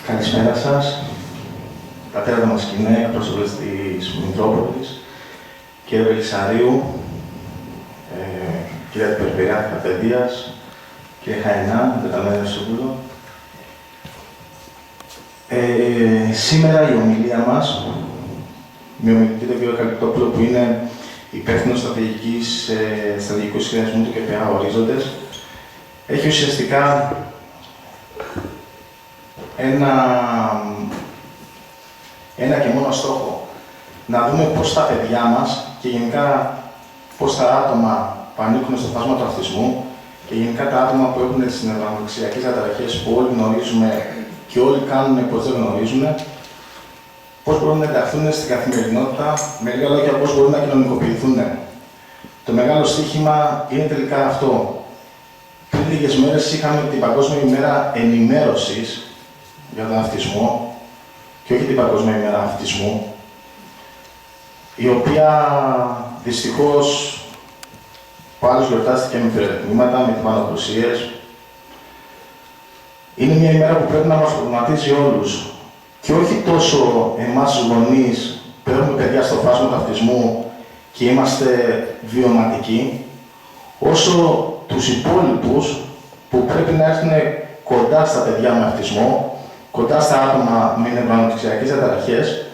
Καλησπέρα σας. Πατέρα Δαμασκηνέ, εκπρόσωπες της Μητρόπολης, κύριε Βελισσαρίου, κύριε Αντιπεριφερειάρχη Παιδείας, κύριε Χαϊνά, εντεταλμένο σύμβουλο. Σήμερα η ομιλία μας, με ομιλητή τον κύριο Καλυπτόπουλο, που είναι υπεύθυνος στρατηγικού σχεδιασμού του ΚΠΑ Ορίζοντες, έχει ουσιαστικά ένα και μόνο στόχο. Να δούμε πώς τα παιδιά μας και γενικά πώς τα άτομα που ανήκουν στο φάσμα του αυτισμού και γενικά τα άτομα που έχουν τις νευροδεξιακές διαταραχές που όλοι γνωρίζουμε και όλοι κάνουν πως δεν γνωρίζουν, πώς μπορούν να ενταχθούν στην καθημερινότητα, με λίγα λόγια πώς μπορούν να κοινωνικοποιηθούν. Το μεγάλο στοίχημα είναι τελικά αυτό. Πριν λίγες μέρες είχαμε την Παγκόσμια ημέρα ενημέρωσης για τον αυτισμό και όχι την Παγκόσμια ημέρα αυτισμού, η οποία δυστυχώς ο άλλος γιορτάστηκε με πυροτεχνήματα, με τιμανοκρουσίες. Είναι μια ημέρα που πρέπει να μας προβληματίζει όλους. Και όχι τόσο εμάς τους γονείς που έχουμε παιδιά στο φάσμα του αυτισμού και είμαστε βιωματικοί, όσο τους υπόλοιπους που πρέπει να έρθουν κοντά στα παιδιά με αυτισμό, κοντά στα άτομα με νευροδεξιακές διαταραχές,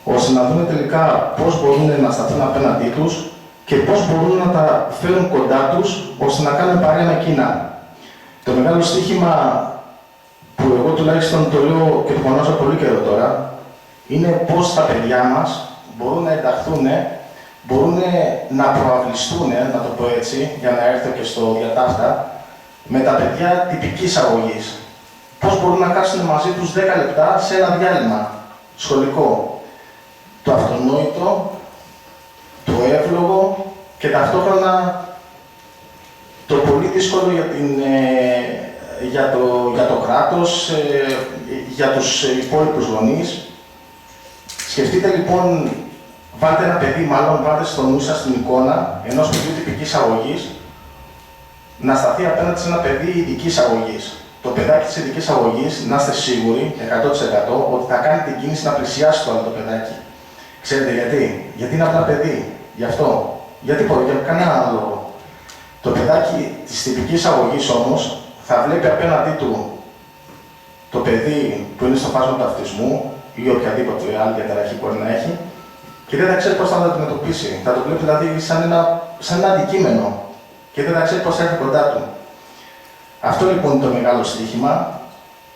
ώστε να δουν τελικά πώς μπορούν να σταθούν απέναντί τους και πώς μπορούν να τα φέρουν κοντά τους, ώστε να κάνουν παρέα με εκείνα. Το μεγάλο στοίχημα που εγώ τουλάχιστον το λέω και το φωνάζω πολύ καιρό τώρα, είναι πώς τα παιδιά μας μπορούν να ενταχθούν, μπορούν να προαυλιστούν, να το πω έτσι, για να έρθω και στο διατάφτα, με τα παιδιά τυπικής αγωγής. Πώς μπορούν να κάτσουν μαζί τους 10 λεπτά σε ένα διάλειμμα σχολικό. Το αυτονόητο, το εύλογο και ταυτόχρονα το πολύ δύσκολο για το κράτος, για τους υπόλοιπους γονείς. Σκεφτείτε λοιπόν, βάλτε ένα παιδί, μάλλον βάλτε στο νου σας την εικόνα ενός παιδιού τυπικής αγωγής να σταθεί απέναντι σε ένα παιδί ειδικής αγωγής. Το παιδάκι της ειδικής αγωγής, να είστε σίγουροι 100% ότι θα κάνει την κίνηση να πλησιάσει το άλλο το παιδάκι. Ξέρετε γιατί? Γιατί είναι απλά παιδί. Γι' αυτό. Γιατί πω, για κανένα άλλο λόγο. Το παιδάκι της τυπικής αγωγής όμως θα βλέπει απέναντί του το παιδί που είναι στο φάσμα του αυτισμού ή οποιαδήποτε άλλη διαταραχή μπορεί να έχει και δεν θα ξέρει πώς θα το αντιμετωπίσει. Θα το βλέπει δηλαδή σαν ένα αντικείμενο και δεν θα ξέρει πώς θα έρθει κοντά του. Αυτό λοιπόν είναι το μεγάλο στοίχημα,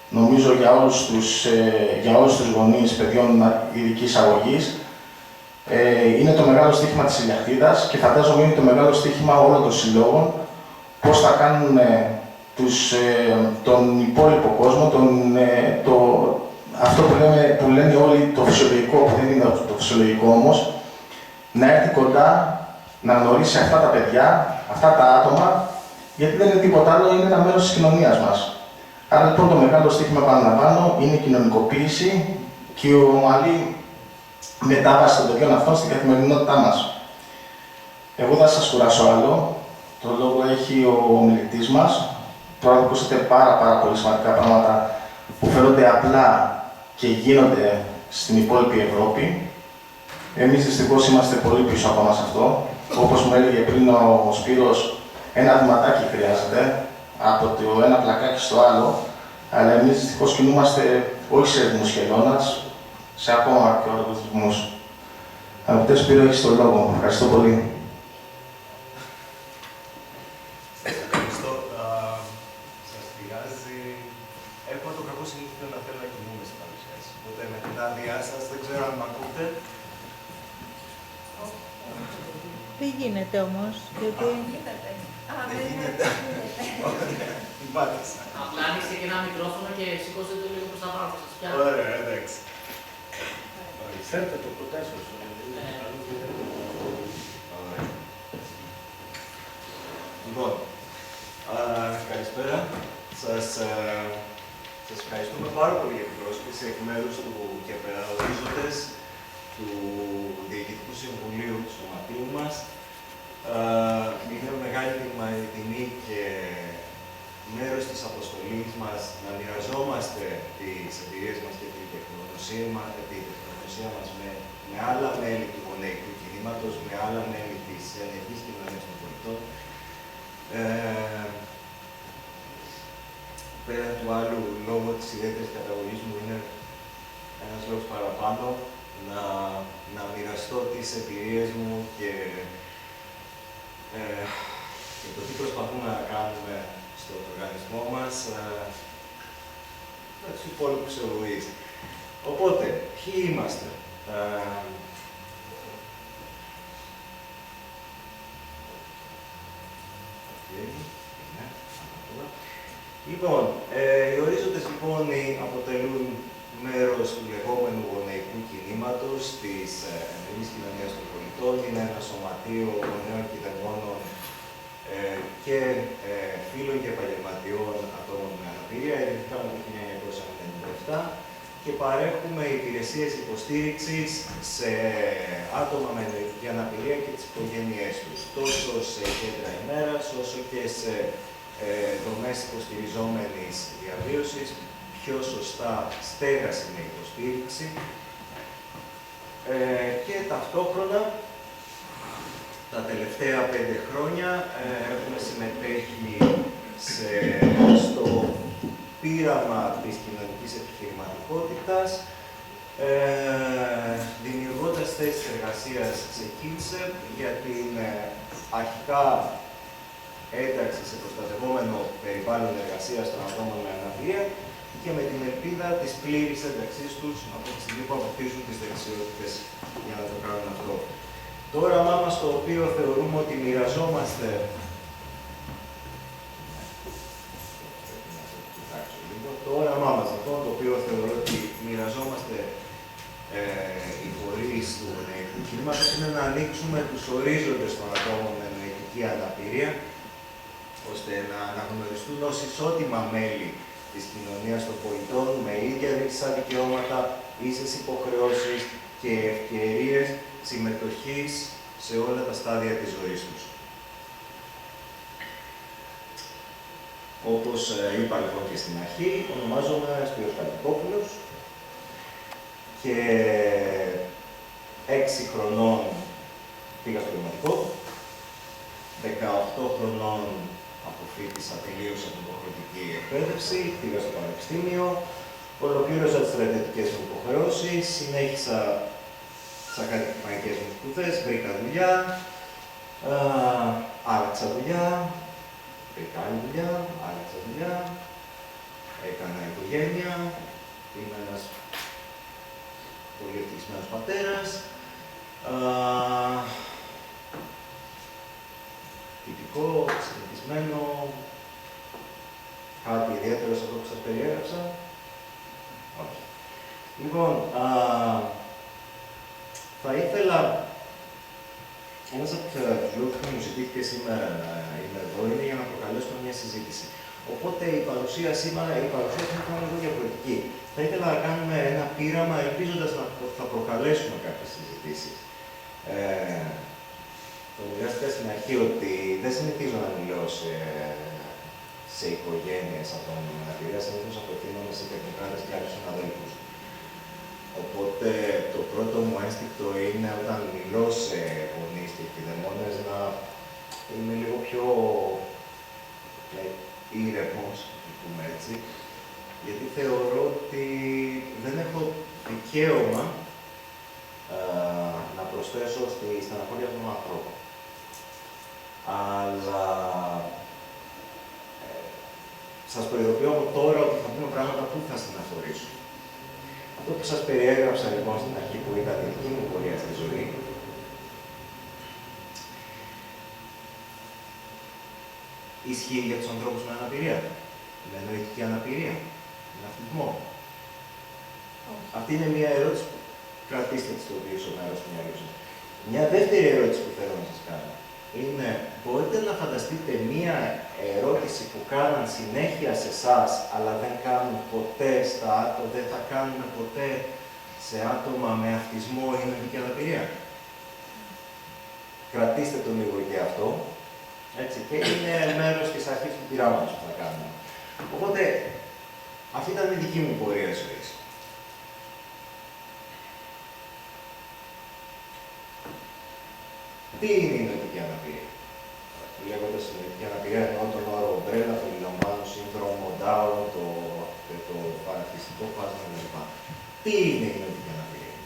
νομίζω για όλους τους γονείς παιδιών ειδικής αγωγής. Είναι το μεγάλο στοίχημα της Ηλιακτίδας και φαντάζομαι είναι το μεγάλο στοίχημα όλων των συλλόγων πώς θα κάνουν τον υπόλοιπο κόσμο, αυτό που λένε όλοι το φυσιολογικό, που δεν είναι το φυσιολογικό όμως, να έρθει κοντά, να γνωρίσει αυτά τα παιδιά, αυτά τα άτομα, γιατί δεν είναι τίποτα άλλο, είναι ένα μέρος της κοινωνίας μας. Άρα λοιπόν το μεγάλο στοίχημα πάνω είναι η κοινωνικοποίηση και η ομαλή μετάβαση των παιδιών αυτών στην καθημερινότητά μας. Εγώ δεν θα σας κουράσω άλλο. Το λόγο έχει ο ομιλητής μας. Τώρα θα ακούσετε πάρα πολύ σημαντικά πράγματα που φαίνονται απλά και γίνονται στην υπόλοιπη Ευρώπη. Εμείς δυστυχώς είμαστε πολύ πίσω από μας αυτό. Όπως μου έλεγε πριν ο Σπύρος, ένα βηματάκι χρειάζεται από το ένα πλακάκι στο άλλο, αλλά εμείς δυστυχώς κινούμαστε όχι σε ρυθμούς χελώνας, σε ακόμα και όρους ρυθμούς. Αγαπητέ Σπύρο, έχεις το λόγο. Ευχαριστώ πολύ. Ευχαριστώ. Σας πειράζει. Έχω το κακό συνήθειο να θέλω να κοιμούμε στην παρουσίαση. Οπότε με την άδειά σας, δεν ξέρω αν με ακούτε. Δεν γίνεται όμως, γιατί... Δεν γίνεται. Την πάτησα. Απλά ανοίξτε και ένα μικρόφωνο και σηκώστε το λίγο προς τα πάνω, θα σας πιάνω. Ωραία, εντάξει. Φέρτε το κοντά σας. Λοιπόν, καλησπέρα. Σας ευχαριστούμε πάρα πολύ για την πρόσκληση εκ μέρους του ΚΠΑ Ορίζοντες, του Διοικητικού Συμβουλίου του Σωματείου μας. Είναι μεγάλη τιμή και μέρος της αποστολής μας να μοιραζόμαστε τις εμπειρίες του άλλου λόγω της ιδιαίτερης καταγωγής μου είναι ένας λόγος παραπάνω να μοιραστώ τις εμπειρίες μου και το τι προσπαθούμε να κάνουμε στον οργανισμό μας με τους υπόλοιπους εγωείς. Οπότε, ποιοι είμαστε. Λοιπόν, οι ορίζοντες λοιπόν αποτελούν μέρος του λεγόμενου γονεϊκού κινήματος της ενεργής κοινωνίας των πολιτών. Είναι ένα σωματείο γονέων και δαιμόνων και φίλων και επαγγελματιών ατόμων με αναπηρία, ιδρυθήκαμε το 1997 και παρέχουμε υπηρεσίες υποστήριξης σε άτομα με νοητική αναπηρία και τις οικογένειές τους, τόσο σε κέντρα ημέρας, όσο και σε δομές υποστηριζόμενης διαβίωσης, πιο σωστά στέγαση με υποστήριξη και ταυτόχρονα τα τελευταία 5 χρόνια έχουμε συμμετέχει στο πείραμα της κοινωνικής επιχειρηματικότητας, δημιουργώντας θέσεις εργασίας σε KINSEP για την αρχικά ένταξη σε προστατευόμενο περιβάλλον εργασίας των ατόμων με αναπηρία και με την ελπίδα της πλήρης ένταξής τους από τη στιγμή που αποκτήσουν τις δεξιότητες για να το κάνουν αυτό. Το όραμά μας, το οποίο θεωρούμε ότι μοιραζόμαστε το όραμά μας, λοιπόν, το οποίο θεωρώ ότι μοιραζόμαστε οι φορείς του γονεϊκού κινήματος, είναι να ανοίξουμε τους ορίζοντες των ατόμων με νοητική αναπηρία, ώστε να αναγνωριστούν ως ισότιμα μέλη της κοινωνίας των πολιτών, με ίδια δεξιά δικαιώματα, ίσες υποχρεώσεις και ευκαιρίες συμμετοχής σε όλα τα στάδια της ζωής τους. Όπως είπα λοιπόν και στην αρχή, ονομάζομαι Σπύρος Καλικόπουλος και 6 χρονών πήγα στο δημοτικό, 18 χρονών αποφοίτησα, τελείωσα την υποχρεωτική εκπαίδευση, πήγα στο πανεπιστήμιο, ολοκλήρωσα τις στρατιωτικές μου υποχρεώσεις, συνέχισα τις ακαδημαϊκές μου σπουδές, βρήκα δουλειά, άλλαξα δουλειά, βρήκα άλλη δουλειά, άλλαξα δουλειά, έκανα οικογένεια, είμαι ένας πολύ ευτυχισμένος πατέρας, τυπικό, συνηθισμένο, κάτι ιδιαίτερο σε αυτό που σας περιέγραψα. Όχι. Λοιπόν, θα ήθελα, ένας από τους λόγους που μου ζητήθηκε σήμερα να είμαι εδώ είναι για να προκαλέσουμε μια συζήτηση. Οπότε η παρουσία σήμερα είναι λίγο διαφορετική. Θα ήθελα να κάνουμε ένα πείραμα, ελπίζοντας να θα προκαλέσουμε κάποιες συζητήσεις. Το μοιράστηκα στην αρχή ότι δεν συνηθίζω να μιλώ σε οικογένειες ατόμων με αναπηρία, συνήθως απευθύνομαι σε τεχνοκράτες και άλλους συναδέλφους. Οπότε το πρώτο μου ένστικτο είναι όταν μιλώ σε γονείς και κηδεμόνες να είμαι λίγο πιο ήρεμος, να πούμε έτσι, γιατί θεωρώ ότι δεν έχω δικαίωμα να προσθέσω στη στεναχώρια των ανθρώπων. Αλλά σας προειδοποιώ από τώρα ότι θα πούμε πράγματα που θα στεναχωρήσουν. Αυτό που σας περιέγραψα λοιπόν στην αρχή που ήταν η δική μου πορεία στη ζωή, ισχύει για τους ανθρώπους με αναπηρία, με νοητική αναπηρία, με αυτισμό. Αυτή είναι μια ερώτηση που κρατήστε τη στο πίσω μέρος του μυαλού σας. Μια δεύτερη ερώτηση που θέλω να σας κάνω είναι, μπορείτε να φανταστείτε μια ερώτηση που κάναν συνέχεια σε εσάς, αλλά δεν κάνουν ποτέ δεν θα κάνουν ποτέ σε άτομα με αυτισμό ή νοητική αναπηρία. Κρατήστε το λίγο και αυτό. Έτσι, και είναι μέρος της αρχής του πειράματος που θα κάνουμε. Οπότε, αυτή ήταν η δική μου πορεία ζωής. Τι είναι η νοητική αναπηρία? λέγοντας συνειδητική αναπηρία, εννοώ τον όρο ομπρέλα, το λιλαμβάνω σύνδρομο Down, το παραχιστικό φάσμα κλπ. Τι είναι η νοητική αναπηρία?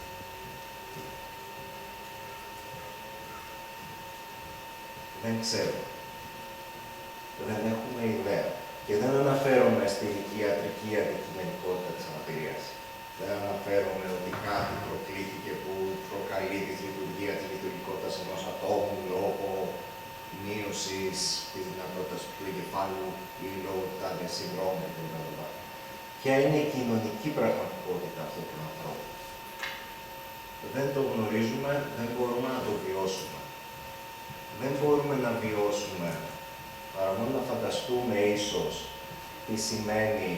Δεν ξέρω. Δεν έχουμε ιδέα. Και δεν αναφέρομαι στην ιατρική αντικειμενικότητα της αναπηρίας. Δεν αναφέρομαι ότι κάτι προκλήθηκε που προκαλεί τη λειτουργία της λειτουργικότητας ενός ατόμου λόγω μείωσης της δυνατότητας του εγκεφάλου ή λόγω του τάδε συνδρόμου κλπ. Ποια είναι η κοινωνική πραγματικότητα αυτού του ανθρώπου? Δεν το γνωρίζουμε, δεν μπορούμε να το βιώσουμε. Δεν μπορούμε να βιώσουμε παρά μόνο να φανταστούμε ίσως τι σημαίνει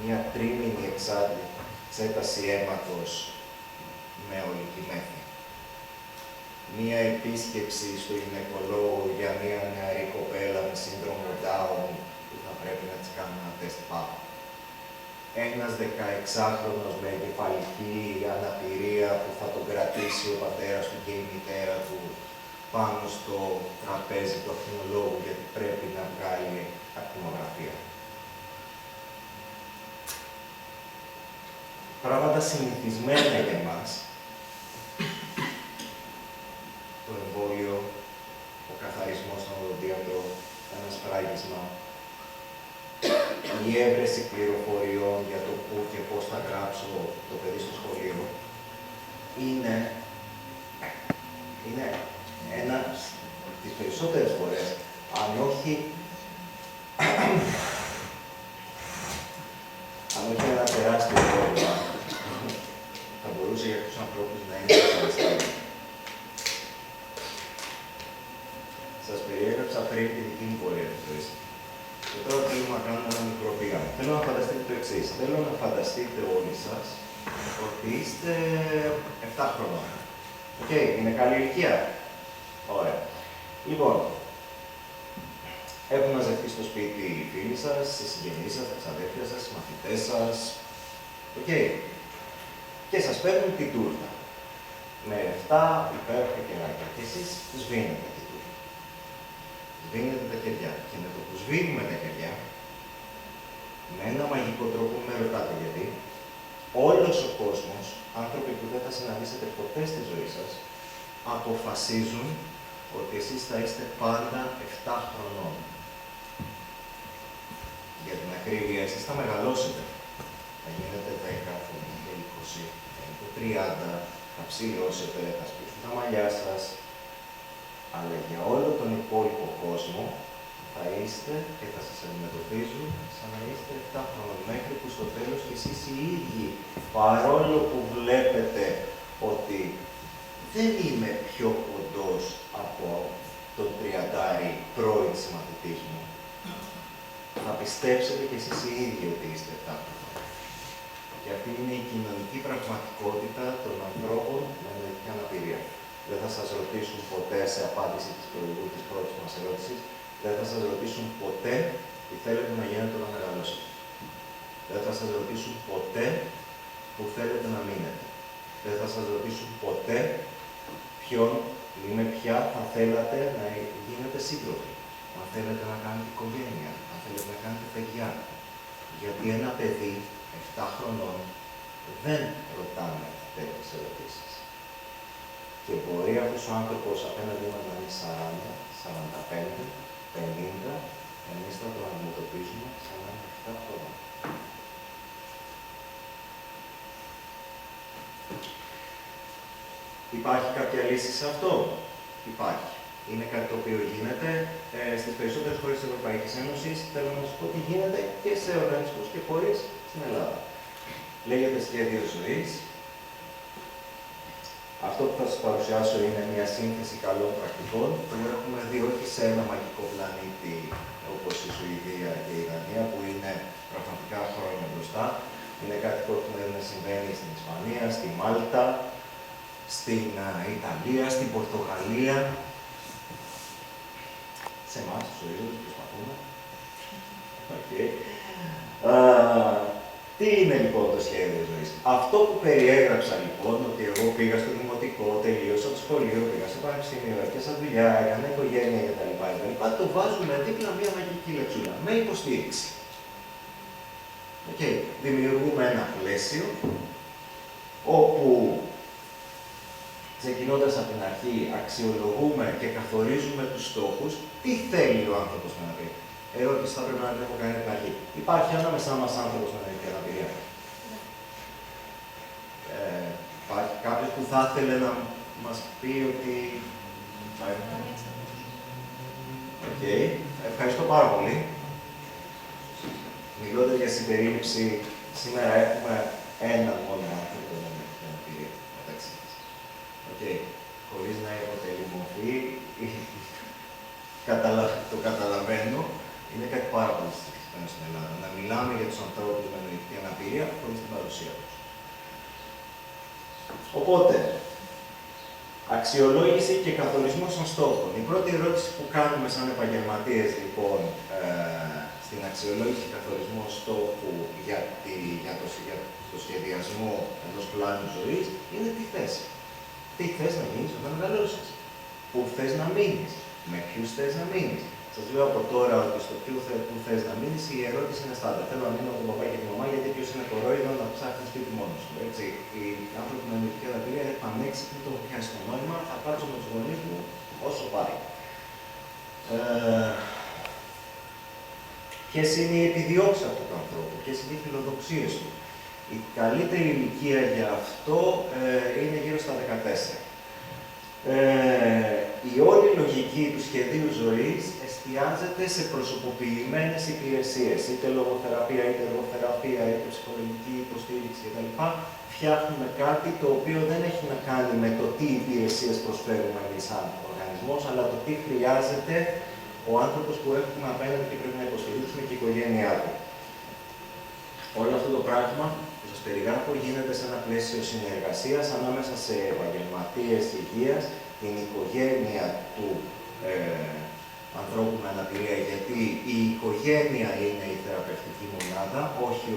μια τρίμηνη εξέταση αίματος με ολική μέθη. Μια επίσκεψη στο γυναικολόγο για μια νεαρή κοπέλα με σύνδρομο Down που θα πρέπει να της κάνουμε ένα τεστ πάπα. Ένας 16χρονος με εγκεφαλική αναπηρία που θα τον κρατήσει ο πατέρας του και η μητέρα του πάνω στο τραπέζι του ακτινολόγου γιατί πρέπει να βγάλει ακτινογραφία. Πράγματα συνηθισμένα για εμάς, το εμβόλιο, ο καθαρισμός των οδοντίατρων, ένα σφράγισμα, η έβρεση πληροφοριών για το πού και πώς θα γράψω το παιδί στο σχολείο, είναι ένα, τις περισσότερες φορές, αν όχι ένα τεράστιο πρόβλημα, θα μπορούσε για τους ανθρώπους να είναι δυσαρεστικό. Σας περιέγραψα πριν τη δική μου πορεία της ζωής. Και τώρα θέλουμε να κάνουμε ένα μικρό πήγαμε. Θέλω να φανταστείτε το εξής. Θέλω να φανταστείτε όλοι σας ότι είστε 7 χρονών. Οκ, είναι καλή ηλικία. Ωραία. Λοιπόν, έχουν μαζευτεί στο σπίτι οι φίλοι σας, οι συγγενείς σας, τα ξαδέρφια σας, οι μαθητές σας. Οκ. Και σας παίρνουν την τούρτα. Με 7 υπέροχα κεράκια. Και εσείς σβήνετε την τούρτα. Σβήνετε τα κεριά. Και με το που σβήνουμε τα κεριά, με ένα μαγικό τρόπο, με ρωτάτε γιατί, όλος ο κόσμος, άνθρωποι που δεν θα συναντήσετε ποτέ στη ζωή σας, αποφασίζουν ότι εσείς θα είστε πάντα 7 χρονών. Για την ακρίβεια, εσείς θα μεγαλώσετε. Θα γίνετε 10, θα γίνετε 20, θα γίνετε 30, θα ψηλώσετε, θα σπίσουν τα μαλλιά σας. Αλλά για όλο τον υπόλοιπο κόσμο θα είστε και θα σας αντιμετωπίζουν σαν να είστε 7 χρονών, μέχρι που στο τέλος και εσείς οι ίδιοι, παρόλο που βλέπετε ότι δεν είμαι πιο κοντός από τον 30 πρώην συμμαθητής μου, θα πιστέψετε και εσείς οι ίδιοι ότι είστε 7 χρονών. Και αυτή είναι η κοινωνική πραγματικότητα των ανθρώπων με νοητική αναπηρία. Δεν θα σας ρωτήσουν ποτέ, σε απάντηση της πρώτης μας ερώτησης, δεν θα σας ρωτήσουν ποτέ τι θέλετε να γίνετε όταν μεγαλώσετε. Δεν θα σας ρωτήσουν ποτέ που θέλετε να μείνετε. Δεν θα σας ρωτήσουν ποτέ ποιον ή με ποια θα θέλατε να γίνετε σύντροφοι. Αν θέλετε να κάνετε οικογένεια, αν θέλετε να κάνετε παιδιά. Γιατί ένα παιδί 7 χρονών δεν ρωτάμε τέτοιες ερωτήσεις. Και μπορεί αυτός ο άνθρωπος απέναντι μας να είναι 40, 45, 50, εμείς θα τον αντιμετωπίζουμε σαν να είναι 7 χρονών. Υπάρχει κάποια λύση σε αυτό? Υπάρχει. Είναι κάτι το οποίο γίνεται στις περισσότερες χώρες της Ευρωπαϊκής Ένωσης. Θέλω να σας πω ότι γίνεται και σε οργανισμούς και φορείς στην Ελλάδα. Λέγεται σχέδιο ζωής. Αυτό που θα σας παρουσιάσω είναι μια σύνθεση καλών πρακτικών που έχουμε δει όχι σε ένα μαγικό πλανήτη όπως η Σουηδία και η Δανία, που είναι πραγματικά χρόνια μπροστά. Είναι κάτι που έχουμε δει να συμβαίνει στην Ισπανία, στη Μάλτα, στην Ιταλία, στην Πορτογαλία. Σε εμάς, τους ορίζοντες, προσπαθούμε. Okay. Τι Τι είναι λοιπόν το σχέδιο ζωής? Αυτό που περιέγραψα λοιπόν, ότι εγώ πήγα στο δημοτικό, τελείωσα το σχολείο, πήγα στο πανεπιστήμιο, έπιασα δουλειά, έκανα οικογένεια κτλ. Το βάζουμε δίπλα μία μαγική λεξούλα, με υποστήριξη. Okay. Δημιουργούμε ένα πλαίσιο, όπου ξεκινώντας από την αρχή αξιολογούμε και καθορίζουμε τους στόχους, τι θέλει ο άνθρωπος με να πει. Ερώτηση θα πρέπει να την έχω κάνει από την αρχή. Υπάρχει ανάμεσά μας άνθρωπος με νοητική αναπηρία? Υπάρχει κάποιος που θα ήθελε να μας πει ότι... Ευχαριστώ πάρα πολύ. Μιλώντας για συμπερίληψη, σήμερα έχουμε έναν μόνο άνθρωπο με νοητική αναπηρία μεταξύ μας. Χωρίς να αποτελεί μορφή, το καταλαβαίνω, είναι κάτι πάρα πολύ συζητημένο στην Ελλάδα. Να μιλάμε για τους ανθρώπους με νοητική αναπηρία χωρίς την παρουσία τους. Οπότε, αξιολόγηση και καθορισμός των στόχων. Η πρώτη ερώτηση που κάνουμε σαν επαγγελματίες, λοιπόν, στην αξιολόγηση και καθορισμό στόχου για το σχεδιασμό ενός πλάνου ζωής είναι τι θες. Τι θες να γίνεις όταν μεγαλώσεις. Πού θες να μείνεις. Με ποιους θες να μείνεις. Σας λέω από τώρα ότι στο πού θες να μείνεις η ερώτηση είναι στάντα. Θέλω να μείνω από τον παπά και τη μαμά, γιατί ποιος είναι κορόιδο να ψάχνει σπίτι μόνος του. Έτσι. Οι άνθρωποι με νοητική αναπηρία είναι πανέξυπνοι, το έχουν πιάσει το νόημα, θα κάτσω με τους γονείς μου όσο πάει. Ποιες είναι οι επιδιώξεις αυτού του ανθρώπου, ποιες είναι οι φιλοδοξίες του. Η καλύτερη ηλικία για αυτό είναι γύρω στα 14. Η όλη λογική του σχεδίου ζωής εστιάζεται σε προσωποποιημένες υπηρεσίες, είτε λογοθεραπεία, είτε εργοθεραπεία, είτε ψυχολογική υποστήριξη κτλ. Φτιάχνουμε κάτι το οποίο δεν έχει να κάνει με το τι υπηρεσίες προσφέρουμε εμείς σαν οργανισμός, αλλά το τι χρειάζεται ο άνθρωπος που έχουμε απέναντι και πρέπει να υποστηρίξουμε και η οικογένειά του. Όλο αυτό το πράγμα που σας περιγράφω γίνεται σε ένα πλαίσιο συνεργασίας ανάμεσα σε επαγγελματίες υγείας, την οικογένεια του ανθρώπου με αναπηρία, γιατί η οικογένεια είναι η θεραπευτική μονάδα, όχι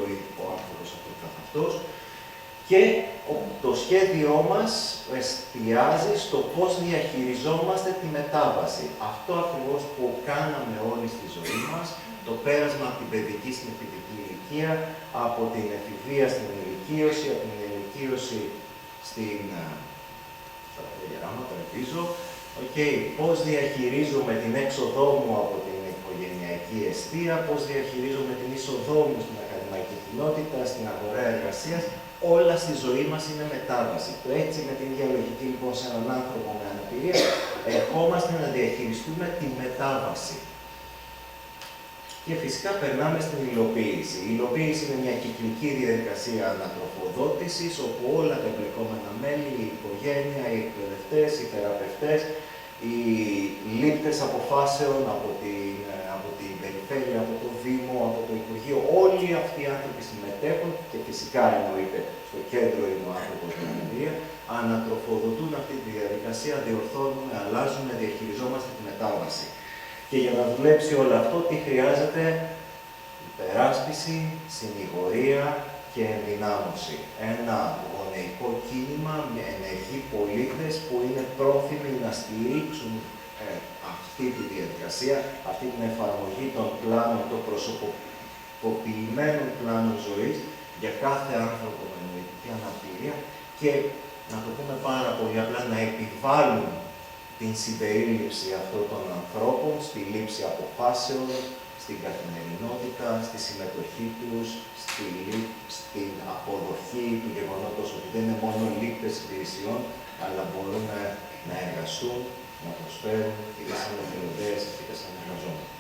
ο άνθρωπος αυτός. Και το σχέδιό μας εστιάζει στο πώς διαχειριζόμαστε τη μετάβαση. Αυτό ακριβώς που κάναμε όλοι στη ζωή μας, το πέρασμα από την παιδική στην εφηβική ηλικία, από την εφηβεία στην ενηλικίωση, από την ενηλικίωση στην... γεράματα, ελπίζω. Πώς διαχειρίζομαι την έξοδό μου από την οικογενειακή εστία, πώς διαχειρίζομαι την είσοδό μου στην ακαδημαϊκή κοινότητα, στην αγορά εργασίας. Όλα στη ζωή μας είναι μετάβαση. Το έτσι με την ίδια λογική λοιπόν σε έναν άνθρωπο με αναπηρία ερχόμαστε να διαχειριστούμε τη μετάβαση. Και φυσικά περνάμε στην υλοποίηση. Η υλοποίηση είναι μια κυκλική διαδικασία ανατροφοδότησης, όπου όλα τα εμπλεκόμενα μέλη, η οικογένεια, οι εκπαιδευτές, οι θεραπευτές, οι λήπτες αποφάσεων από την περιφέρεια, από το Δήμο, από το Υπουργείο, όλοι αυτοί οι άνθρωποι συμμετέχουν και φυσικά εννοείται στο κέντρο είναι ο άνθρωπος με αναπηρία, ανατροφοδοτούν αυτή τη διαδικασία, διορθώνουμε, αλλάζουμε, διαχειριζόμαστε τη μετάβαση. Και για να δουλέψει όλο αυτό, τι χρειάζεται? Υπεράσπιση, συνηγορία και ενδυνάμωση. Ένα γονεϊκό κίνημα με ενεργοί πολίτες που είναι πρόθυμοι να στηρίξουν αυτή τη διαδικασία, αυτή την εφαρμογή των πλάνων, των προσωποποιημένων πλάνων ζωής για κάθε άνθρωπο με νοητική αναπηρία και, να το πούμε πάρα πολύ απλά, να επιβάλλουν την συμπερίληψη αυτών των ανθρώπων στη λήψη αποφάσεων, στην καθημερινότητα, στη συμμετοχή τους, στην αποδοχή του γεγονότος ότι δεν είναι μόνο λήπτες υπηρεσιών, αλλά μπορούν να εργαστούν, να προσφέρουν είτε σαν εθελοντές είτε σαν εργαζόμενοι.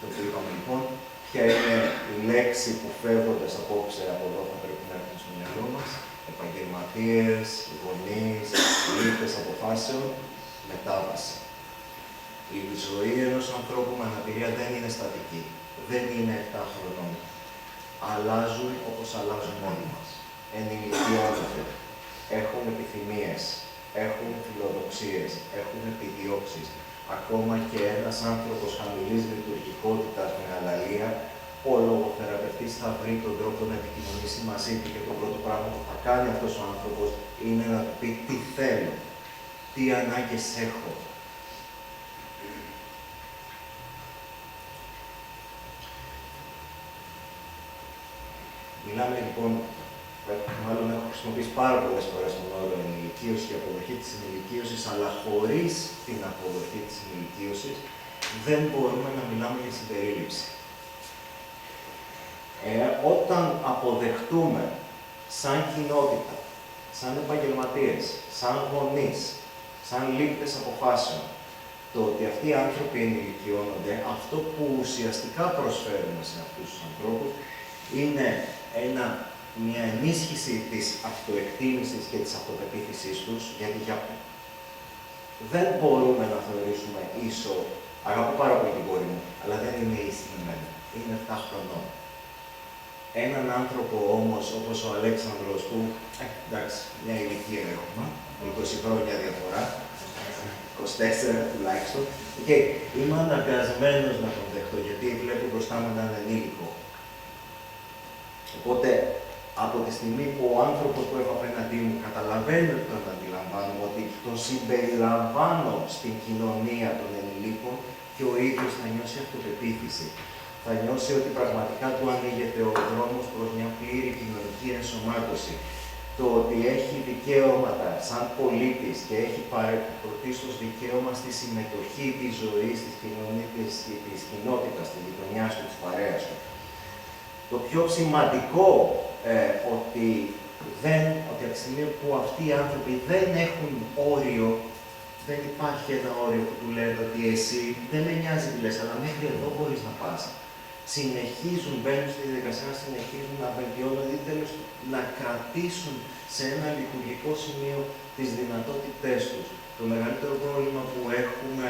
Το που είπαμε λοιπόν, ποια είναι η λέξη που φεύγοντας απόψε από εδώ θα πρέπει να έχουμε στο μυαλό μας? Επαγγελματίες, γονείς, λήπτες αποφάσεων, μετάβαση. Η ζωή ενός ανθρώπου με αναπηρία δεν είναι στατική. Δεν είναι 7 χρονών. Αλλάζουν όπως αλλάζουν όλοι μας. Ενηλικιώνονται. Έχουν επιθυμίες. Έχουν φιλοδοξίες. Έχουν επιδιώξεις. ακόμα και ένας άνθρωπος χαμηλής λειτουργικότητας με αλαλία, ο λογοθεραπευτής θα βρει τον τρόπο να επικοινωνήσει μαζί του και το πρώτο πράγμα που θα κάνει αυτός ο άνθρωπος είναι να του πει τι θέλω, τι ανάγκες έχω. Μιλάμε λοιπόν, μάλλον έχω χρησιμοποιήσει πάρα πολλές φορές τον όρο ενηλικίωση και αποδοχή της ενηλικίωσης, αλλά χωρίς την αποδοχή της ενηλικίωσης δεν μπορούμε να μιλάμε για συμπερίληψη. Όταν αποδεχτούμε σαν κοινότητα, σαν επαγγελματίες, σαν γονείς, σαν λήπτες αποφάσεων, το ότι αυτοί οι άνθρωποι ενηλικιώνονται, αυτό που ουσιαστικά προσφέρουμε σε αυτούς τους ανθρώπους είναι μια ενίσχυση της αυτοεκτίμησης και της αυτοπεποίθησής τους, γιατί δεν μπορούμε να θεωρήσουμε ίσο, αγαπώ πάρα πολύ την κόρη μου, αλλά δεν είναι ίση με μένα, είναι 7 χρονών. Έναν άνθρωπο όμως, όπως ο Αλέξανδρος, που, εντάξει, μια ηλικία έχουμε, 20 χρόνια διαφορά, 24 τουλάχιστον, και είμαι αναγκασμένος να τον δεχτώ, γιατί βλέπω μπροστά μου έναν ενήλικο. Οπότε, από τη στιγμή που ο άνθρωπος που έχω απέναντί μου καταλαβαίνει ότι τον αντιλαμβάνομαι, ότι τον συμπεριλαμβάνω στην κοινωνία των ενηλίκων και ο ίδιος θα νιώσει αυτοπεποίθηση. Θα νιώσει ότι πραγματικά του ανοίγεται ο δρόμος προς μια πλήρη κοινωνική ενσωμάτωση. Το ότι έχει δικαίωματα σαν πολίτης και έχει πρωτίστως δικαίωμα στη συμμετοχή της ζωής, της κοινότητας, της γειτονιάς του, της παρέας του. Το πιο σημαντικό ότι από τη στιγμή που αυτοί οι άνθρωποι δεν έχουν όριο, δεν υπάρχει ένα όριο που του λένε ότι εσύ δεν με νοιάζει τι λες, αλλά μέχρι εδώ μπορείς να πας. Συνεχίζουν, μπαίνουν στη διαδικασία, συνεχίζουν να βελτιώνονται ή τέλος να κρατήσουν σε ένα λειτουργικό σημείο τις δυνατότητές τους. Το μεγαλύτερο πρόβλημα που έχουμε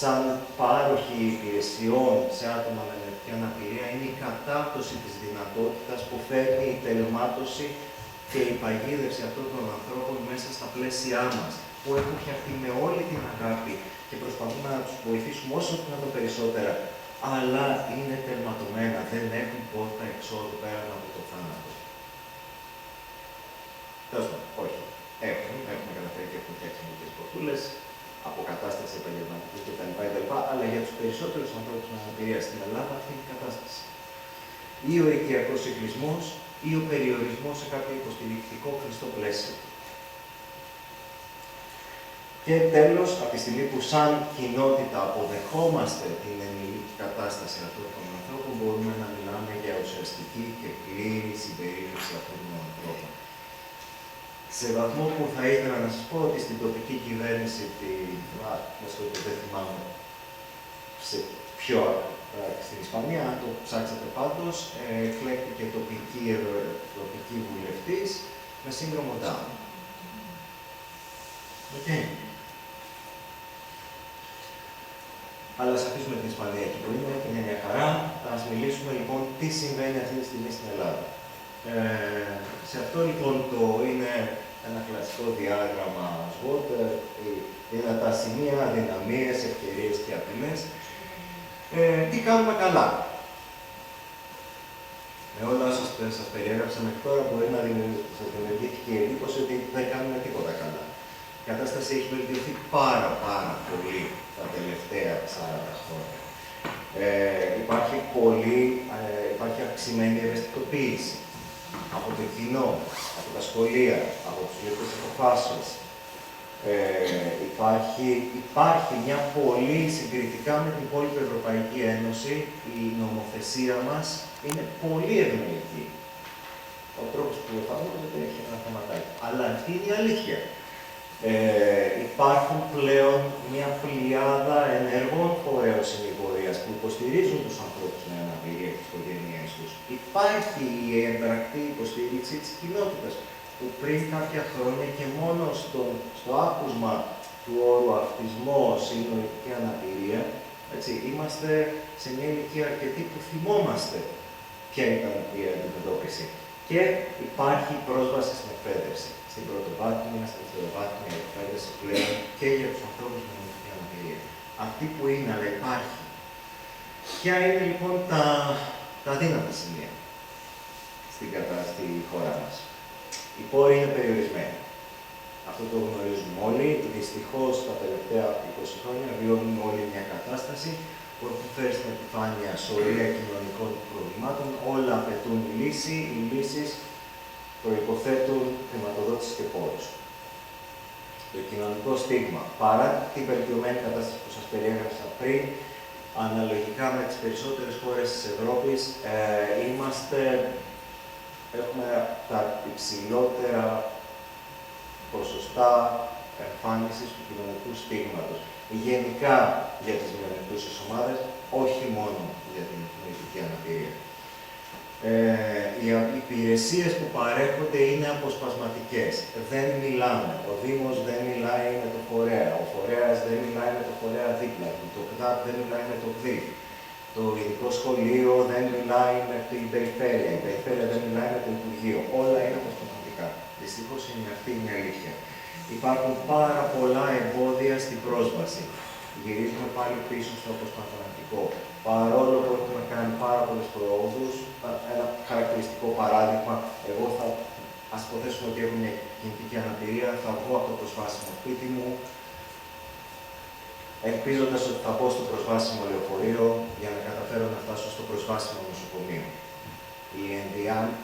σαν πάροχοι υπηρεσιών σε άτομα με νοητική αναπηρία είναι η κατάπτωση της δυνατότητας που φέρνει η τελμάτωση και η παγίδευση αυτών των ανθρώπων μέσα στα πλαίσια μας, που έχουν φτιαχτεί με όλη την αγάπη και προσπαθούμε να τους βοηθήσουμε όσο δυνατόν περισσότερα, αλλά είναι τερματωμένα, δεν έχουν πόρτα εξόδου πέρα από το θάνατο. Τέλος πάντων, όχι. Έχουμε καταφέρει και έχουμε φτιάξει μερικές πορτούλες, αποκατάσταση επαγγελματική κτλ. Αλλά για τους περισσότερους ανθρώπους με αναπηρία στην Ελλάδα αυτή είναι η κατάσταση. Ή ο οικιακός εγκλισμός ή ο περιορισμός σε κάποιο υποστηρικτικό κλειστό πλαίσιο. Και τέλος, από τη στιγμή που σαν κοινότητα αποδεχόμαστε την ενηλική κατάσταση αυτών των ανθρώπων, μπορούμε να μιλάμε για ουσιαστική και πλήρη συμπερίληψη αυτών των ανθρώπων. Σε βαθμό που θα ήθελα να σας πω ότι στην τοπική κυβέρνηση, δεν θυμάμαι σε ποιο, στην Ισπανία, αν το ψάξετε πάντως, εκλέχθηκε τοπική βουλευτής με σύνδρομο Down. Okay. Αλλά ας αφήσουμε την Ισπανία εκεί που είναι και είναι μια χαρά. Ας μιλήσουμε λοιπόν τι συμβαίνει αυτή τη στιγμή στην Ελλάδα. Σε αυτό λοιπόν είναι ένα κλασικό διάγραμμα SWOT, δυνατά σημεία, αδυναμίες, ευκαιρίες και απειλές. Τι κάνουμε καλά. Με όλα όσα σας περιέγραψα μέχρι τώρα μπορεί να σας δημιουργήθηκε η εντύπωση ότι δεν κάνουμε τίποτα καλά. Η κατάσταση έχει βελτιωθεί πάρα πολύ τα τελευταία 40 χρόνια. Υπάρχει αυξημένη ευαισθητοποίηση από το κοινό, από τα σχολεία, από τους λήπτες αποφάσεων. Υπάρχει μια πολύ συγκριτικά με την υπόλοιπη Ευρωπαϊκή Ένωση, η νομοθεσία μας είναι πολύ ευνοϊκή. Ο τρόπος που εφαρμόζεται έχει ένα θεματάκι. Αλλά αυτή είναι η αλήθεια. Υπάρχουν πλέον μια πλειάδα ενεργών φορέων συνηγορίας που υποστηρίζουν τους ανθρώπους με αναπηρία και τις οικογένειές τους. Υπάρχει η εμπρακτή υποστήριξη της κοινότητας, που πριν κάποια χρόνια και μόνο στο άκουσμα του όρου αυτισμός ή νοητική αναπηρία, είμαστε σε μια ηλικία αρκετή που θυμόμαστε ποια ήταν η αντιμετώπιση. Και υπάρχει πρόσβαση στην εκπαίδευση. Στην πρωτοβάθμια, στην δευτεροβάθμια εκπαίδευση πλέον και για τους ανθρώπους με νοητική αναπηρία. αυτή που είναι, αλλά υπάρχει. Ποια είναι λοιπόν τα αδύνατα σημεία στη χώρα μας? Οι πόροι είναι περιορισμένοι. Αυτό το γνωρίζουμε όλοι. Δυστυχώς, τα τελευταία 20 χρόνια βιώνουμε όλη μια κατάσταση που έχουν φέρει στην επιφάνεια σωρία κοινωνικών προβλημάτων. Όλα απαιτούν λύση. Οι λύσεις προϋποθέτουν χρηματοδότηση και πόρους. Το κοινωνικό στίγμα, παρά την βελτιωμένη κατάσταση που σας περιέγραψα πριν, αναλογικά με τις περισσότερες χώρες της Ευρώπης, έχουμε τα υψηλότερα ποσοστά εμφάνισης του κοινωνικού στίγματος. Γενικά για τις μειονεκτούσες ομάδες, όχι μόνο για την νοητική αναπηρία. Οι υπηρεσίες που παρέχονται είναι αποσπασματικές. Δεν μιλάμε. Ο Δήμος δεν μιλάει με το φορέα. Ο φορέας δεν μιλάει με το φορέα δίπλα του. Το ΚΔΑΠ δεν μιλάει με το ΚΔΙ. Το ειδικό σχολείο δεν μιλάει με την περιφέρεια. Η περιφέρεια δεν μιλάει με το Υπουργείο. Όλα είναι αποσπασματικά. Δυστυχώς αυτή είναι η αλήθεια. Υπάρχουν πάρα πολλά εμπόδια στην πρόσβαση. Γυρίζουμε πάλι πίσω στο αποσπασματικό. Παρόλο που έχουμε κάνει πάρα πολλές προόδους, ένα χαρακτηριστικό παράδειγμα, ας υποθέσουμε ότι έχω μια κινητική αναπηρία, θα βγω από το προσβάσιμο σπίτι μου, ελπίζοντας ότι θα μπω στο προσβάσιμο λεωφορείο για να καταφέρω να φτάσω στο προσβάσιμο νοσοκομείο.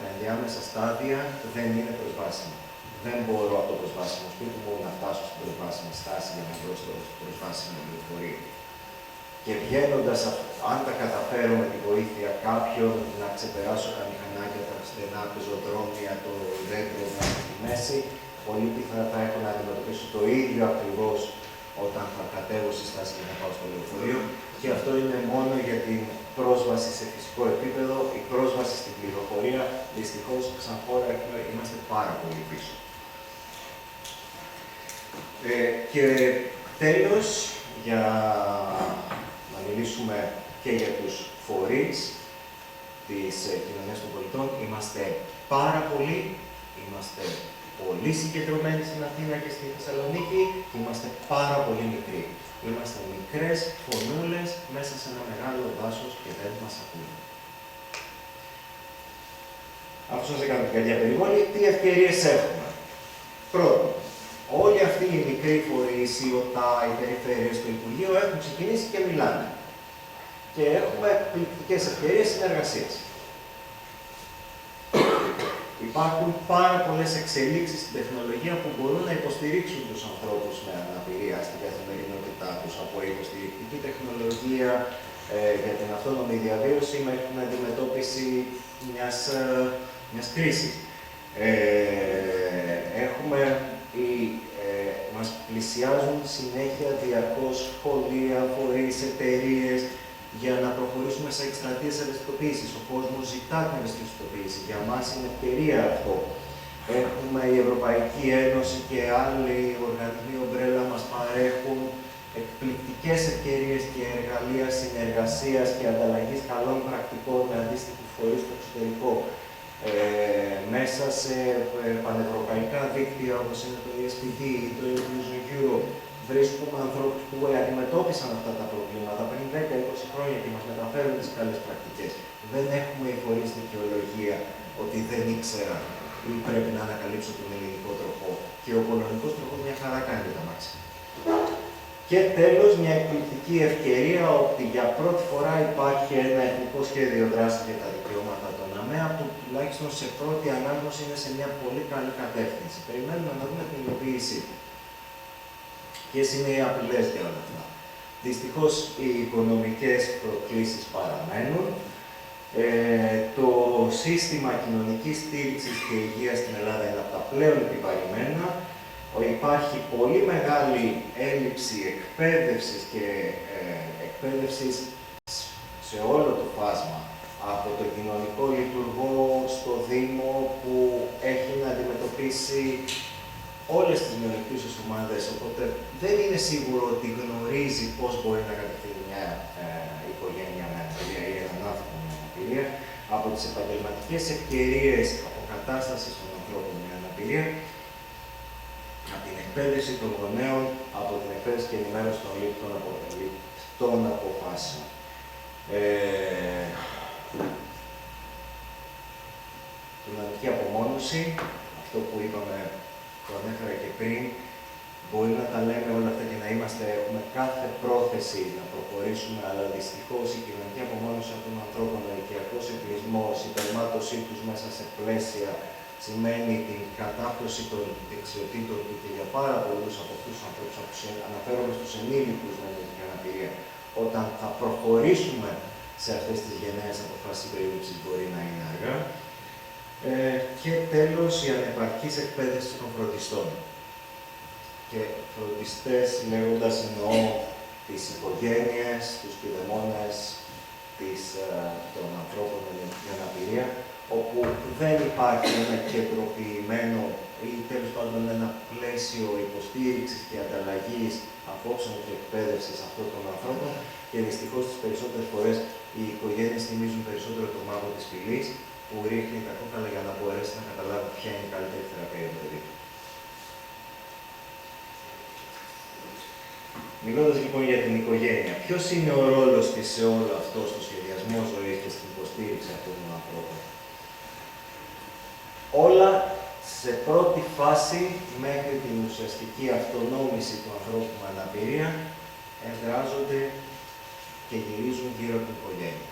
Τα ενδιάμεσα στάδια δεν είναι προσβάσιμα. Δεν μπορώ από το προσβάσιμο σπίτι μου να φτάσω στην προσβάσιμη στάση για να βρω στο προσβάσιμο λεωφορείο. Και βγαίνοντας, αν τα καταφέρω με τη βοήθεια κάποιων να ξεπεράσω τα μηχανάκια, τα στενά πεζοδρόμια, το δέντρο μέσα στη μέση, πολύ πιθανά θα έχω να αντιμετωπίσω το ίδιο ακριβώς όταν θα κατέβω στη στάση για να πάω στο λεωφορείο. Και αυτό είναι μόνο για την πρόσβαση σε φυσικό επίπεδο. Η πρόσβαση στην πληροφορία, δυστυχώς, σαν χώρα είμαστε πάρα πολύ πίσω. Και τέλος, για να μιλήσουμε και για τους φορείς της κοινωνίας των πολιτών, είμαστε πάρα πολλοί, είμαστε πολύ συγκεντρωμένοι στην Αθήνα και στη Θεσσαλονίκη και είμαστε πάρα πολύ μικροί. Είμαστε μικρές φωνούλες μέσα σε ένα μεγάλο δάσος και δεν μας ακούνε. Αφού σας έκανα την καρδιά περιβόλη, τι ευκαιρίες έχουμε? Πρώτον, όλοι αυτοί οι μικροί φορείς, οι ΟΤΑ, οι περιφέρειες, το Υπουργείο έχουν ξεκινήσει και μιλάνε. Και έχουμε εκπληκτικές ευκαιρίες συνεργασίας. Υπάρχουν πάρα πολλές εξελίξεις στην τεχνολογία που μπορούν να υποστηρίξουν τους ανθρώπους με αναπηρία στην καθημερινότητά τους, από υποστηρικτική τεχνολογία για την αυτόνομη διαβίωση μέχρι την αντιμετώπιση μιας κρίσης. Μας πλησιάζουν συνέχεια διαρκώς σχολεία, φορείς, εταιρείες για να προχωρήσουμε σε εκστρατείες ευαισθητοποίησης. Ο κόσμος ζητά την ευαισθητοποίηση. Για μας είναι ευκαιρία αυτό. Έχουμε η Ευρωπαϊκή Ένωση και άλλοι οργανισμοί ομπρέλα μας παρέχουν εκπληκτικές ευκαιρίες και εργαλεία συνεργασίας και ανταλλαγής καλών πρακτικών με αντίστοιχους φορείς στο εξωτερικό. Μέσα σε πανευρωπαϊκά δίκτυα όπως είναι το ESPD ή το Inclusion Europe, βρίσκουμε ανθρώπους που αντιμετώπισαν αυτά τα προβλήματα πριν 10-20 χρόνια και μας μεταφέρουν τις καλές πρακτικές. Δεν έχουμε οι φορείς δικαιολογία ότι δεν ήξερα ή πρέπει να ανακαλύψω τον ελληνικό τροχό. Και ο πολωνικός τροχός μια χαρά κάνει τα μάξια. Και τέλος, μια εκπληκτική ευκαιρία ότι για πρώτη φορά υπάρχει ένα εθνικό σχέδιο δράσης για τα δικαιώματα των ΑΜΕΑ που τουλάχιστον σε πρώτη ανάγνωση είναι σε μια πολύ καλή κατεύθυνση. Περιμένουμε να δούμε την υλοποίησή του. Ποιες είναι οι απειλές για όλα αυτά? Δυστυχώς οι οικονομικές προκλήσεις παραμένουν. Το σύστημα κοινωνικής στήριξης και υγείας στην Ελλάδα είναι από τα πλέον επιβαρημένα. Υπάρχει πολύ μεγάλη έλλειψη εκπαίδευσης και εκπαίδευσης σε όλο το φάσμα. Από το κοινωνικό λειτουργό στο Δήμο που έχει να αντιμετωπίσει όλες τις μειονεκτούσες ομάδες, οπότε δεν είναι σίγουρο ότι γνωρίζει πώς μπορεί να κατευθύνει μια οικογένεια με αναπηρία ή έναν άνθρωπο με αναπηρία. Από τις επαγγελματικές ευκαιρίες αποκατάστασης των ανθρώπων με αναπηρία, από την εκπαίδευση των γονέων, από την εκπαίδευση και ενημέρωση των λήπτων από των αποφάσεων. Κοινωνική απομόνωση, αυτό που είπαμε, το ανέφερα και πριν, μπορεί να τα λέμε όλα αυτά και να έχουμε κάθε πρόθεση να προχωρήσουμε, αλλά δυστυχώς η κοινωνική απομόνωση αυτών των ανθρώπων, ο οικιακός εγκλεισμός, η περμάτωσή τους μέσα σε πλαίσια, σημαίνει την κατάπτωση των δεξιοτήτων του και για πάρα πολλούς από αυτούς τους ανθρώπους, αναφέρομαι στους ενήλικους με την αναπηρία. Όταν θα προχωρήσουμε σε αυτές τις γενναίες αποφάσεις συμπερίληψης μπορεί να είναι αργά. Και τέλος, η ανεπαρκής εκπαίδευση των φροντιστών. Και φροντιστές λέγοντας εννοώ τις οικογένειες, τους κηδεμόνες των ανθρώπων με την αναπηρία, όπου δεν υπάρχει ένα κεντροποιημένο ή τέλος πάντων ένα πλαίσιο υποστήριξης και ανταλλαγής απόψεων και εκπαίδευσης αυτών των ανθρώπων και δυστυχώς τις περισσότερες φορές οι οικογένειες θυμίζουν περισσότερο το μάγο της φυλής που ρίχνει τα κόκαλα για να μπορέσει να καταλάβει ποια είναι η καλύτερη θεραπεία για το παιδί. Μιλώντας λοιπόν για την οικογένεια, ποιος είναι ο ρόλος της σε όλο αυτό, στο σχεδιασμό ζωής και στην υποστήριξη αυτών των ανθρώπων? Όλα σε πρώτη φάση, μέχρι την ουσιαστική αυτονόμηση του ανθρώπου με αναπηρία, εδράζονται και γυρίζουν γύρω από την οικογένεια.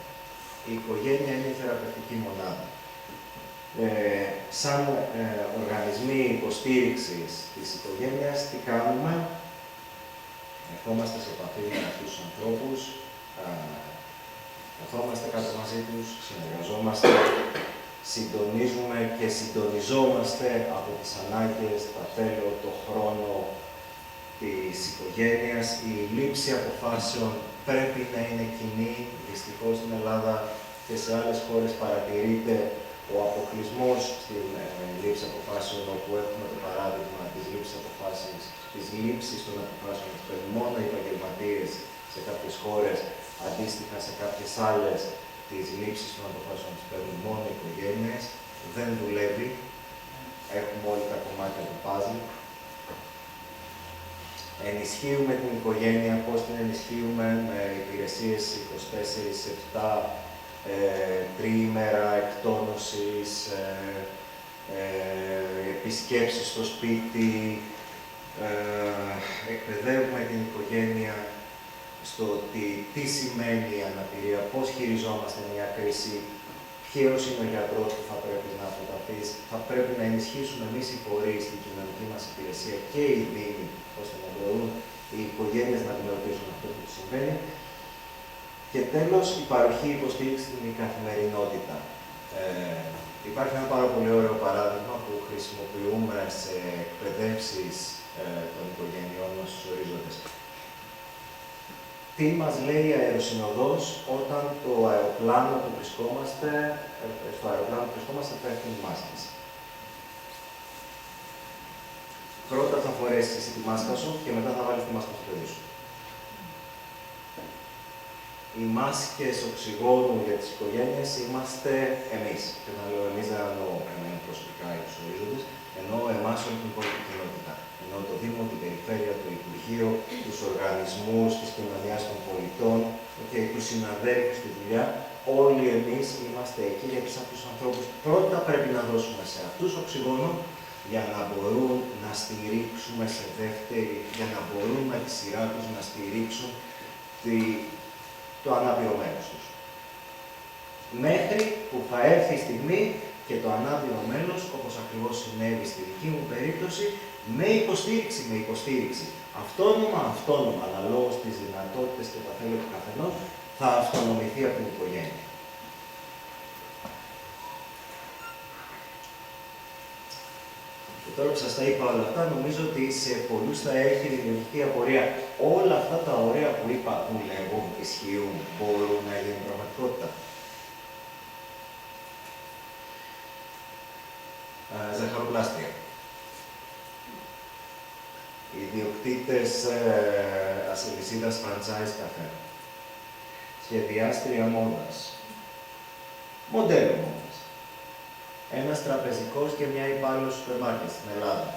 Η οικογένεια είναι η θεραπευτική μονάδα. Σαν οργανισμοί υποστήριξης της οικογένειας, τι κάνουμε? Ερχόμαστε σε επαφή με αυτούς τους ανθρώπους, καθόμαστε κάτω μαζί τους, συνεργαζόμαστε, συντονίζουμε και συντονιζόμαστε από τις ανάγκες, τα θέλω, το χρόνο της οικογένειας. Η λήψη αποφάσεων πρέπει να είναι κοινή. Δυστυχώς στην Ελλάδα και σε άλλες χώρες παρατηρείται ο αποκλεισμός στην λήψη αποφάσεων, όπου έχουμε το παράδειγμα της λήψης των αποφάσεων που παίρνουν μόνο οι επαγγελματίες σε κάποιες χώρες, αντίστοιχα σε κάποιες άλλες τις λήψεις των αποφάσεων που παίρνουν μόνο οι οικογένειες. Δεν δουλεύει. Έχουμε όλα τα κομμάτια του παζλ. Ενισχύουμε την οικογένεια. Πώς την ενισχύουμε? Με υπηρεσίες 24/7, τριήμερα εκτόνωσης, επισκέψεις στο σπίτι, εκπαιδεύουμε την οικογένεια στο ότι τι σημαίνει η αναπηρία, πώς χειριζόμαστε μια κρίση, ποιος είναι ο γιατρός που θα πρέπει να αποταθείς. Θα πρέπει να ενισχύσουμε εμείς οι φορείς στην κοινωνική μας υπηρεσία και οι δήμοι, ώστε να μπορούν οι οικογένειες να αντιμετωπίσουν αυτό που τους συμβαίνει. Και τέλος, η παροχή υποστήριξη στην καθημερινότητα. Υπάρχει ένα πάρα πολύ ωραίο παράδειγμα που χρησιμοποιούμε σε εκπαιδεύσεις των οικογενειών μας στους ορίζοντες. Τι μας λέει η αεροσυνοδός όταν στο αεροπλάνο που βρισκόμαστε πέφτουν οι μάσκες? Πρώτα θα φορέσεις εσύ τη μάσκα σου και μετά θα βάλεις τη μάσκα στο παιδί σου. Οι μάσκες οξυγόνου για τις οικογένειες είμαστε εμείς. Και όταν λέω εμείς δεν εννοώ εμένα προσωπικά ή τους ορίζοντες, εννοώ εμάς όλη την υπόλοιπη κοινότητα. Εννοώ το Δήμο, την Περιφέρεια, το Υπουργείο, τους οργανισμούς της κοινωνίας των πολιτών, τους συναδέλφους στη δουλειά. Όλοι εμείς είμαστε εκεί γιατί σε αυτούς τους ανθρώπους πρώτα πρέπει να δώσουμε σε αυτούς οξυγόνο για να μπορούν να στηρίξουμε σε δεύτερη, για να μπορούν με τη σειρά τους να στηρίξουν το ανάπηρο μέλος τους. Μέχρι που θα έρθει η στιγμή και το ανάπηρο μέλος, όπως ακριβώς συνέβη στη δική μου περίπτωση, με υποστήριξη, αυτόνομα, αναλόγως τις δυνατότητες και τα θέλω του καθενός, θα αυτονομηθεί από την οικογένεια. Και τώρα που σας τα είπα όλα αυτά, νομίζω ότι σε πολλούς θα έχει δημιουργηθεί απορία. Όλα αυτά τα ωραία που είπα, δουλεύουν, ισχύουν, μπορούν να γίνουν πραγματικότητα. Ζαχαροπλάστρια. Οι ιδιοκτήτες αλυσίδας franchise καφέ. Σχεδιάστρια μόδας. Μοντέλο μόδας. Ένας τραπεζικός και μια υπάλληλος σούπερ μάρκετ στην Ελλάδα.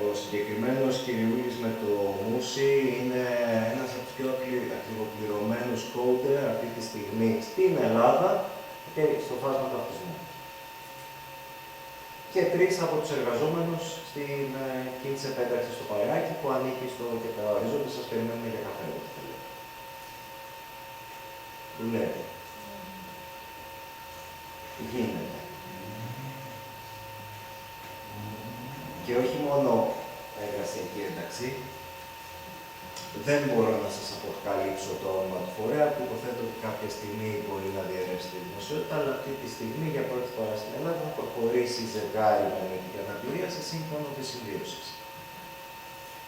Ο συγκεκριμένος κυριούλης με το Μούσι είναι ένας από τους πιο ακριβοπληρωμένους coder αυτή τη στιγμή στην Ελλάδα και στο φάσμα του αυτισμού. Και 3 από τους εργαζόμενους στην κίνηση επένταξη στο Παρεάκι που ανήκει στο ΚΕΠΕΑ Ορίζοντες. Σας περιμένουμε για καφέ. Δουλεύει. Γίνεται. Και όχι μόνο εργασιακή ένταξη, δεν μπορώ να σας αποκαλύψω το όνομα του φορέα που υποθέτω ότι κάποια στιγμή μπορεί να διαρρεύσει τη δημοσιότητα, αλλά αυτή τη στιγμή για πρώτη φορά στην Ελλάδα θα προχωρήσει ζευγάρι με νοητική αναπηρία σε σύμφωνο της συμβίωσης.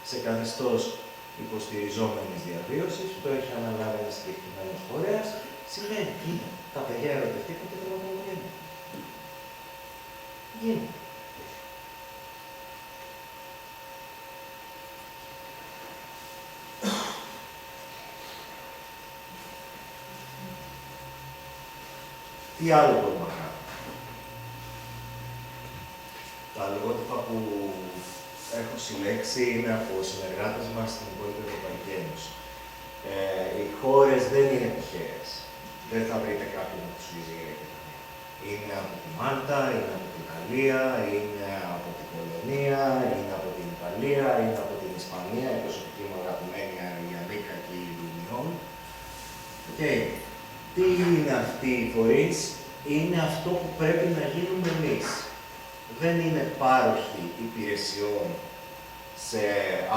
Σε καθεστώς υποστηριζόμενης διαβίωσης, το έχει αναλάβει ένα συγκεκριμένο φορέα, σημαίνει είναι. Τα παιδιά ερωτευτήκαν και δεν έχουν γίνει. Γίνεται. Τι άλλο μπορούμε να κάνουμε. Τα λογότυπα που έχω συλλέξει είναι από συνεργάτες μας στην υπόλοιπη Ευρωπαϊκή Ένωση. Οι χώρες δεν είναι τυχαίες. Δεν θα βρείτε κάποιον από τη Σουηδία. Είναι από τη Μάλτα, είναι από την Ιταλία, είναι από την Πολωνία, είναι από την Ιταλία, είναι από την Ισπανία, η προσωπική μου αγαπημένη η Ανίκα και η Λουνιόν. Τι είναι αυτοί οι φορείς? Είναι αυτό που πρέπει να γίνουμε εμείς. Δεν είναι πάροχοι υπηρεσιών σε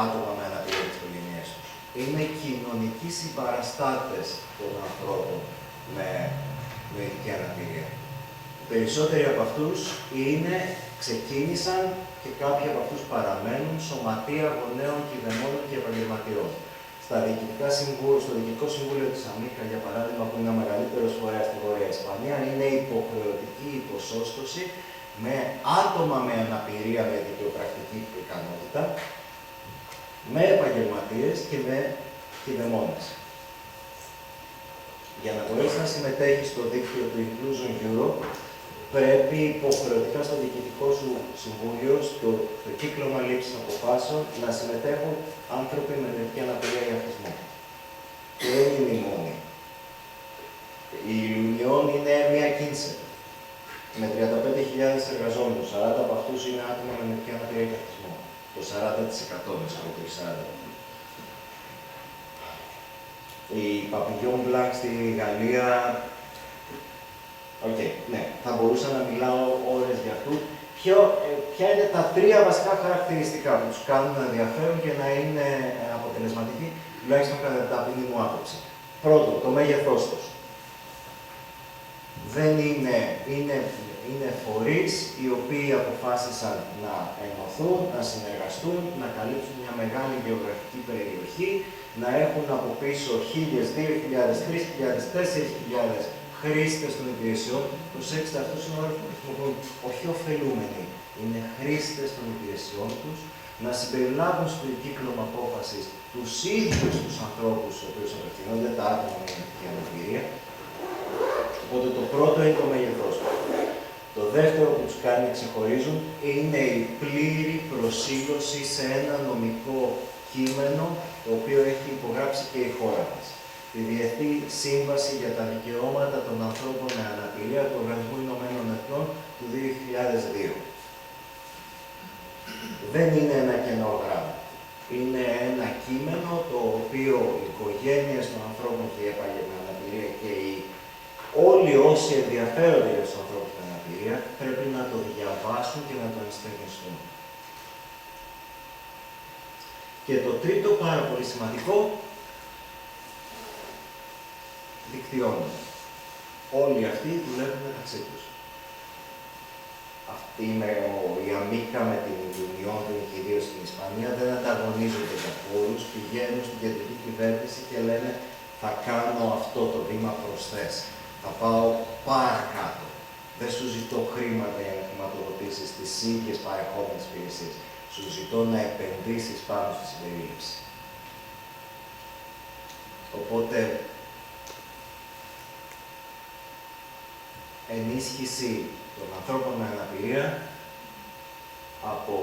άτομα με αναπηρία της οικογένειάς τους. Είναι κοινωνικοί συμπαραστάτες των ανθρώπων με νοητική αναπηρία. Οι περισσότεροι από αυτούς ξεκίνησαν και κάποιοι από αυτούς παραμένουν σωματεία γονέων, κηδεμόνων και επαγγελματιών. Στο Διοικητικό Συμβούλιο της Αμίκα, για παράδειγμα, που είναι ο μεγαλύτερος φορέας στη Βόρεια Ισπανία, είναι υποχρεωτική υποσώστοση με άτομα με αναπηρία με δικαιοπρακτική ικανότητα, με επαγγελματίες και με κηδεμόνες. Για να μπορέσει να συμμετέχει στο δίκτυο του Inclusion Europe, πρέπει υποχρεωτικά στο Διοικητικό σου Συμβούλιο, στο κύκλωμα λήψης αποφάσεων, να συμμετέχουν άνθρωποι με νοητική αναπηρία ή αυτισμό. Και δεν είναι οι μόνοι. Η Λουνιόν είναι μια κίνηση με 35.000 εργαζόμενους. 40 από αυτούς είναι άτομα με νοητική αναπηρία ή αυτισμό. Το 40% με συγχωρείτε, 40. Η Papillon Black στη Γαλλία. Ναι, θα μπορούσα να μιλάω ώρες για αυτού. Ποια είναι τα 3 βασικά χαρακτηριστικά που τους κάνουν να ενδιαφέρουν και να είναι αποτελεσματικοί, τουλάχιστον κατά την ταπεινή μου άποψη. Πρώτον, το μέγεθός τους. Δεν είναι φορείς οι οποίοι αποφάσισαν να ενωθούν, να συνεργαστούν, να καλύψουν μια μεγάλη γεωγραφική περιοχή, να έχουν από πίσω 1.000, 2.000, 3.000, 4.000 χρήστες των υπηρεσιών. Προσέξτε, αυτούς είναι όρους που χρησιμοποιούν όχι ωφελούμενοι, είναι χρήστες των υπηρεσιών τους, να συμπεριλάβουν στο κύκλωμα απόφασης τους ίδιους τους ανθρώπους στους οποίους απευθυνόνται, τα άτομα με νοητική αναπηρία. Οπότε το πρώτο είναι το μέγεθός του. Το δεύτερο που τους κάνει να ξεχωρίζουν είναι η πλήρη προσήλωση σε ένα νομικό κείμενο, το οποίο έχει υπογράψει και η χώρα μας. Τη Διεθνή Σύμβαση για τα Δικαιώματα των Ανθρώπων με Αναπηρία του Οργανισμού Ηνωμένων Εθνών του 2002. Δεν είναι ένα κενό γράμμα. Είναι ένα κείμενο το οποίο οι οικογένειες των ανθρώπων και η με αναπηρία και όλοι όσοι ενδιαφέρονται για τους ανθρώπους με αναπηρία πρέπει να το διαβάσουν και να το ενστερνιστούν. Και το τρίτο, πάρα πολύ σημαντικό, δικτυώνουν. Όλοι αυτοί δουλεύουν μεταξύ τους. Η Αμίκα με την Λουνιόν και ιδίως στην Ισπανία δεν ανταγωνίζονται για πόρους, πηγαίνουν στην κεντρική κυβέρνηση και λένε θα κάνω αυτό το βήμα προσθές. Θα πάω παρακάτω. Δεν σου ζητώ χρήματα για να χρηματοδοτήσεις τις ίδιες παρεχόμενες υπηρεσίες. Σου ζητώ να επενδύσεις πάνω στη συμπερίληψη. Οπότε, ενίσχυση των ανθρώπων με αναπηρία από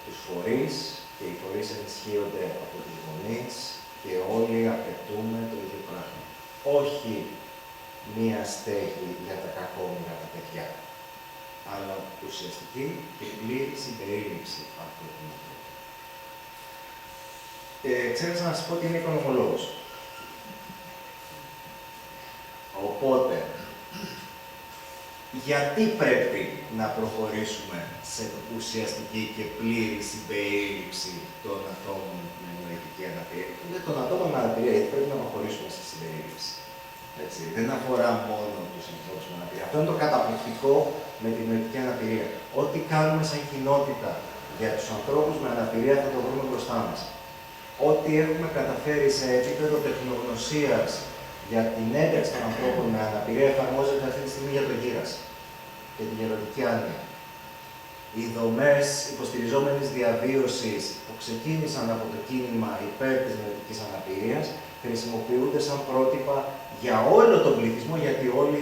τους φορείς, και οι φορείς ενισχύονται από τους γονείς και όλοι απαιτούμε το ίδιο πράγμα. Όχι μία στέγη για τα κακόμοιρα τα παιδιά, αλλά ουσιαστική και πλήρη συμπερίληψη αυτού του ανθρώπου. Ξέχασα να σας πω ότι είμαι οικονομολόγος. Οπότε, γιατί πρέπει να προχωρήσουμε σε ουσιαστική και πλήρη συμπερίληψη των ατόμων με νοητική αναπηρία? Των ατόμων με αναπηρία, γιατί πρέπει να προχωρήσουμε σε συμπερίληψη. Έτσι. Δεν αφορά μόνο τους ανθρώπους με αναπηρία. Αυτό είναι το καταπληκτικό με την νοητική αναπηρία. Ό,τι κάνουμε σαν κοινότητα για τους ανθρώπους με αναπηρία θα το βρούμε μπροστά μας. Ό,τι έχουμε καταφέρει σε επίπεδο τεχνογνωσίας για την ένταξη των ανθρώπων με αναπηρία εφαρμόζεται αυτή τη στιγμή για το γύρας και την γεροντική άνοια. Οι δομές υποστηριζόμενης διαβίωσης που ξεκίνησαν από το κίνημα υπέρ της νοητικής αναπηρίας χρησιμοποιούνται σαν πρότυπα για όλο τον πληθυσμό, γιατί όλοι,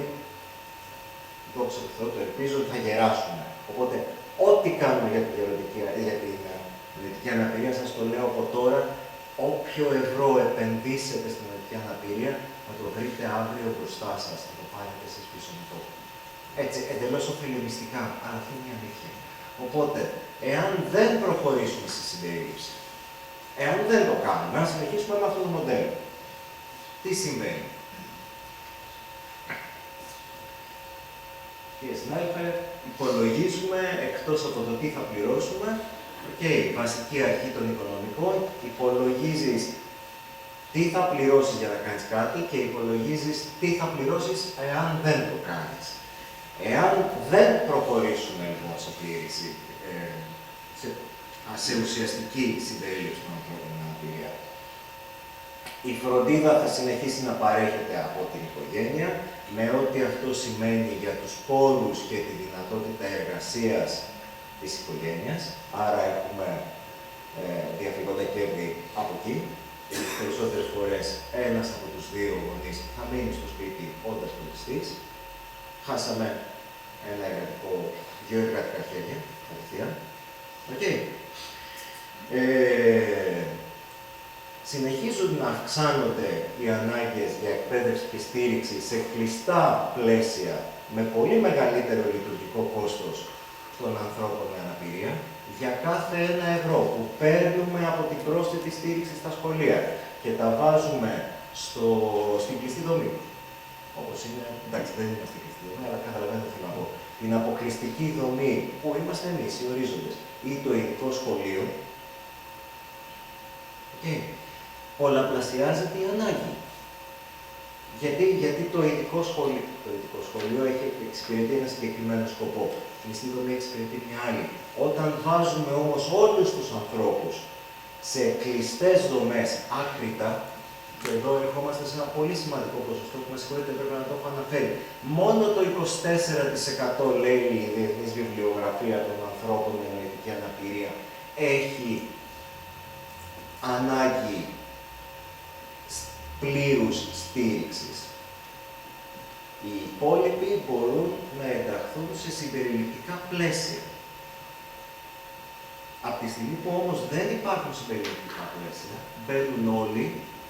δόξα τω Θεώ, το ελπίζω, θα γεράσουμε. Οπότε, ό,τι κάνουμε για την νοητική αναπηρία, σας το λέω από τώρα, όποιο ευρώ επενδύσετε στην νοητική αναπηρία, θα το βρείτε αύριο μπροστά σας, θα το πάρετε εσείς πίσω με το. Έτσι, εντελώς ωφελημιστικά, αλλά αυτή είναι η αλήθεια. Οπότε, εάν δεν προχωρήσουμε στη συμπερίληψη, εάν δεν το κάνουμε, αν συνεχίσουμε με αυτό το μοντέλο, τι συμβαίνει? Κύριε συνάδελφε, υπολογίζουμε εκτός από το τι θα πληρώσουμε, βασική αρχή των οικονομικών, υπολογίζεις τι θα πληρώσεις για να κάνεις κάτι και υπολογίζεις τι θα πληρώσεις εάν δεν το κάνεις. Εάν δεν προχωρήσουμε λοιπόν σε πλήρηση, σε ουσιαστική συμπερίληψη των ανθρώπων με αναπηρία, η φροντίδα θα συνεχίσει να παρέχεται από την οικογένεια, με ό,τι αυτό σημαίνει για τους πόρους και τη δυνατότητα εργασίας της οικογένειας. Άρα έχουμε διαφυγόντα κέρδη από εκεί. Και τις περισσότερες φορές ένας από τους δύο γονείς θα μείνει στο σπίτι όντας φροντιστής. Χάσαμε δύο εργατικά χέρια, κατευθείαν. Συνεχίζουν να αυξάνονται οι ανάγκες για εκπαίδευση και στήριξη σε κλειστά πλαίσια με πολύ μεγαλύτερο λειτουργικό κόστος των ανθρώπων με αναπηρία για κάθε €1 που παίρνουμε από την πρόσθετη στήριξη στα σχολεία και τα βάζουμε στην κλειστή δομή. Όπως είναι, εντάξει, δεν είμαστε κλειστή δομή, αλλά καταλαβαίνετε τι να πω. Την αποκλειστική δομή που είμαστε εμείς, οι ορίζοντες, ή το ειδικό σχολείο, πολλαπλασιάζεται η ανάγκη. Γιατί το ειδικό σχολείο έχει εξυπηρετεί ένα συγκεκριμένο σκοπό. Η κλειστή δομή εξυπηρετεί μια άλλη. Όταν βάζουμε όμως όλους τους ανθρώπους σε κλειστές δομές άκρητα, και εδώ ερχόμαστε σε ένα πολύ σημαντικό ποσοστό που με συγχωρείτε πρέπει να το έχω αναφέρει. Μόνο το 24% λέει η διεθνής βιβλιογραφία των ανθρώπων με νοητική αναπηρία έχει ανάγκη πλήρους στήριξης. Οι υπόλοιποι μπορούν να ενταχθούν σε συμπεριληπτικά πλαίσια. Από τη στιγμή που όμως δεν υπάρχουν συμπεριληπτικά πλαίσια, μπαίνουν όλοι,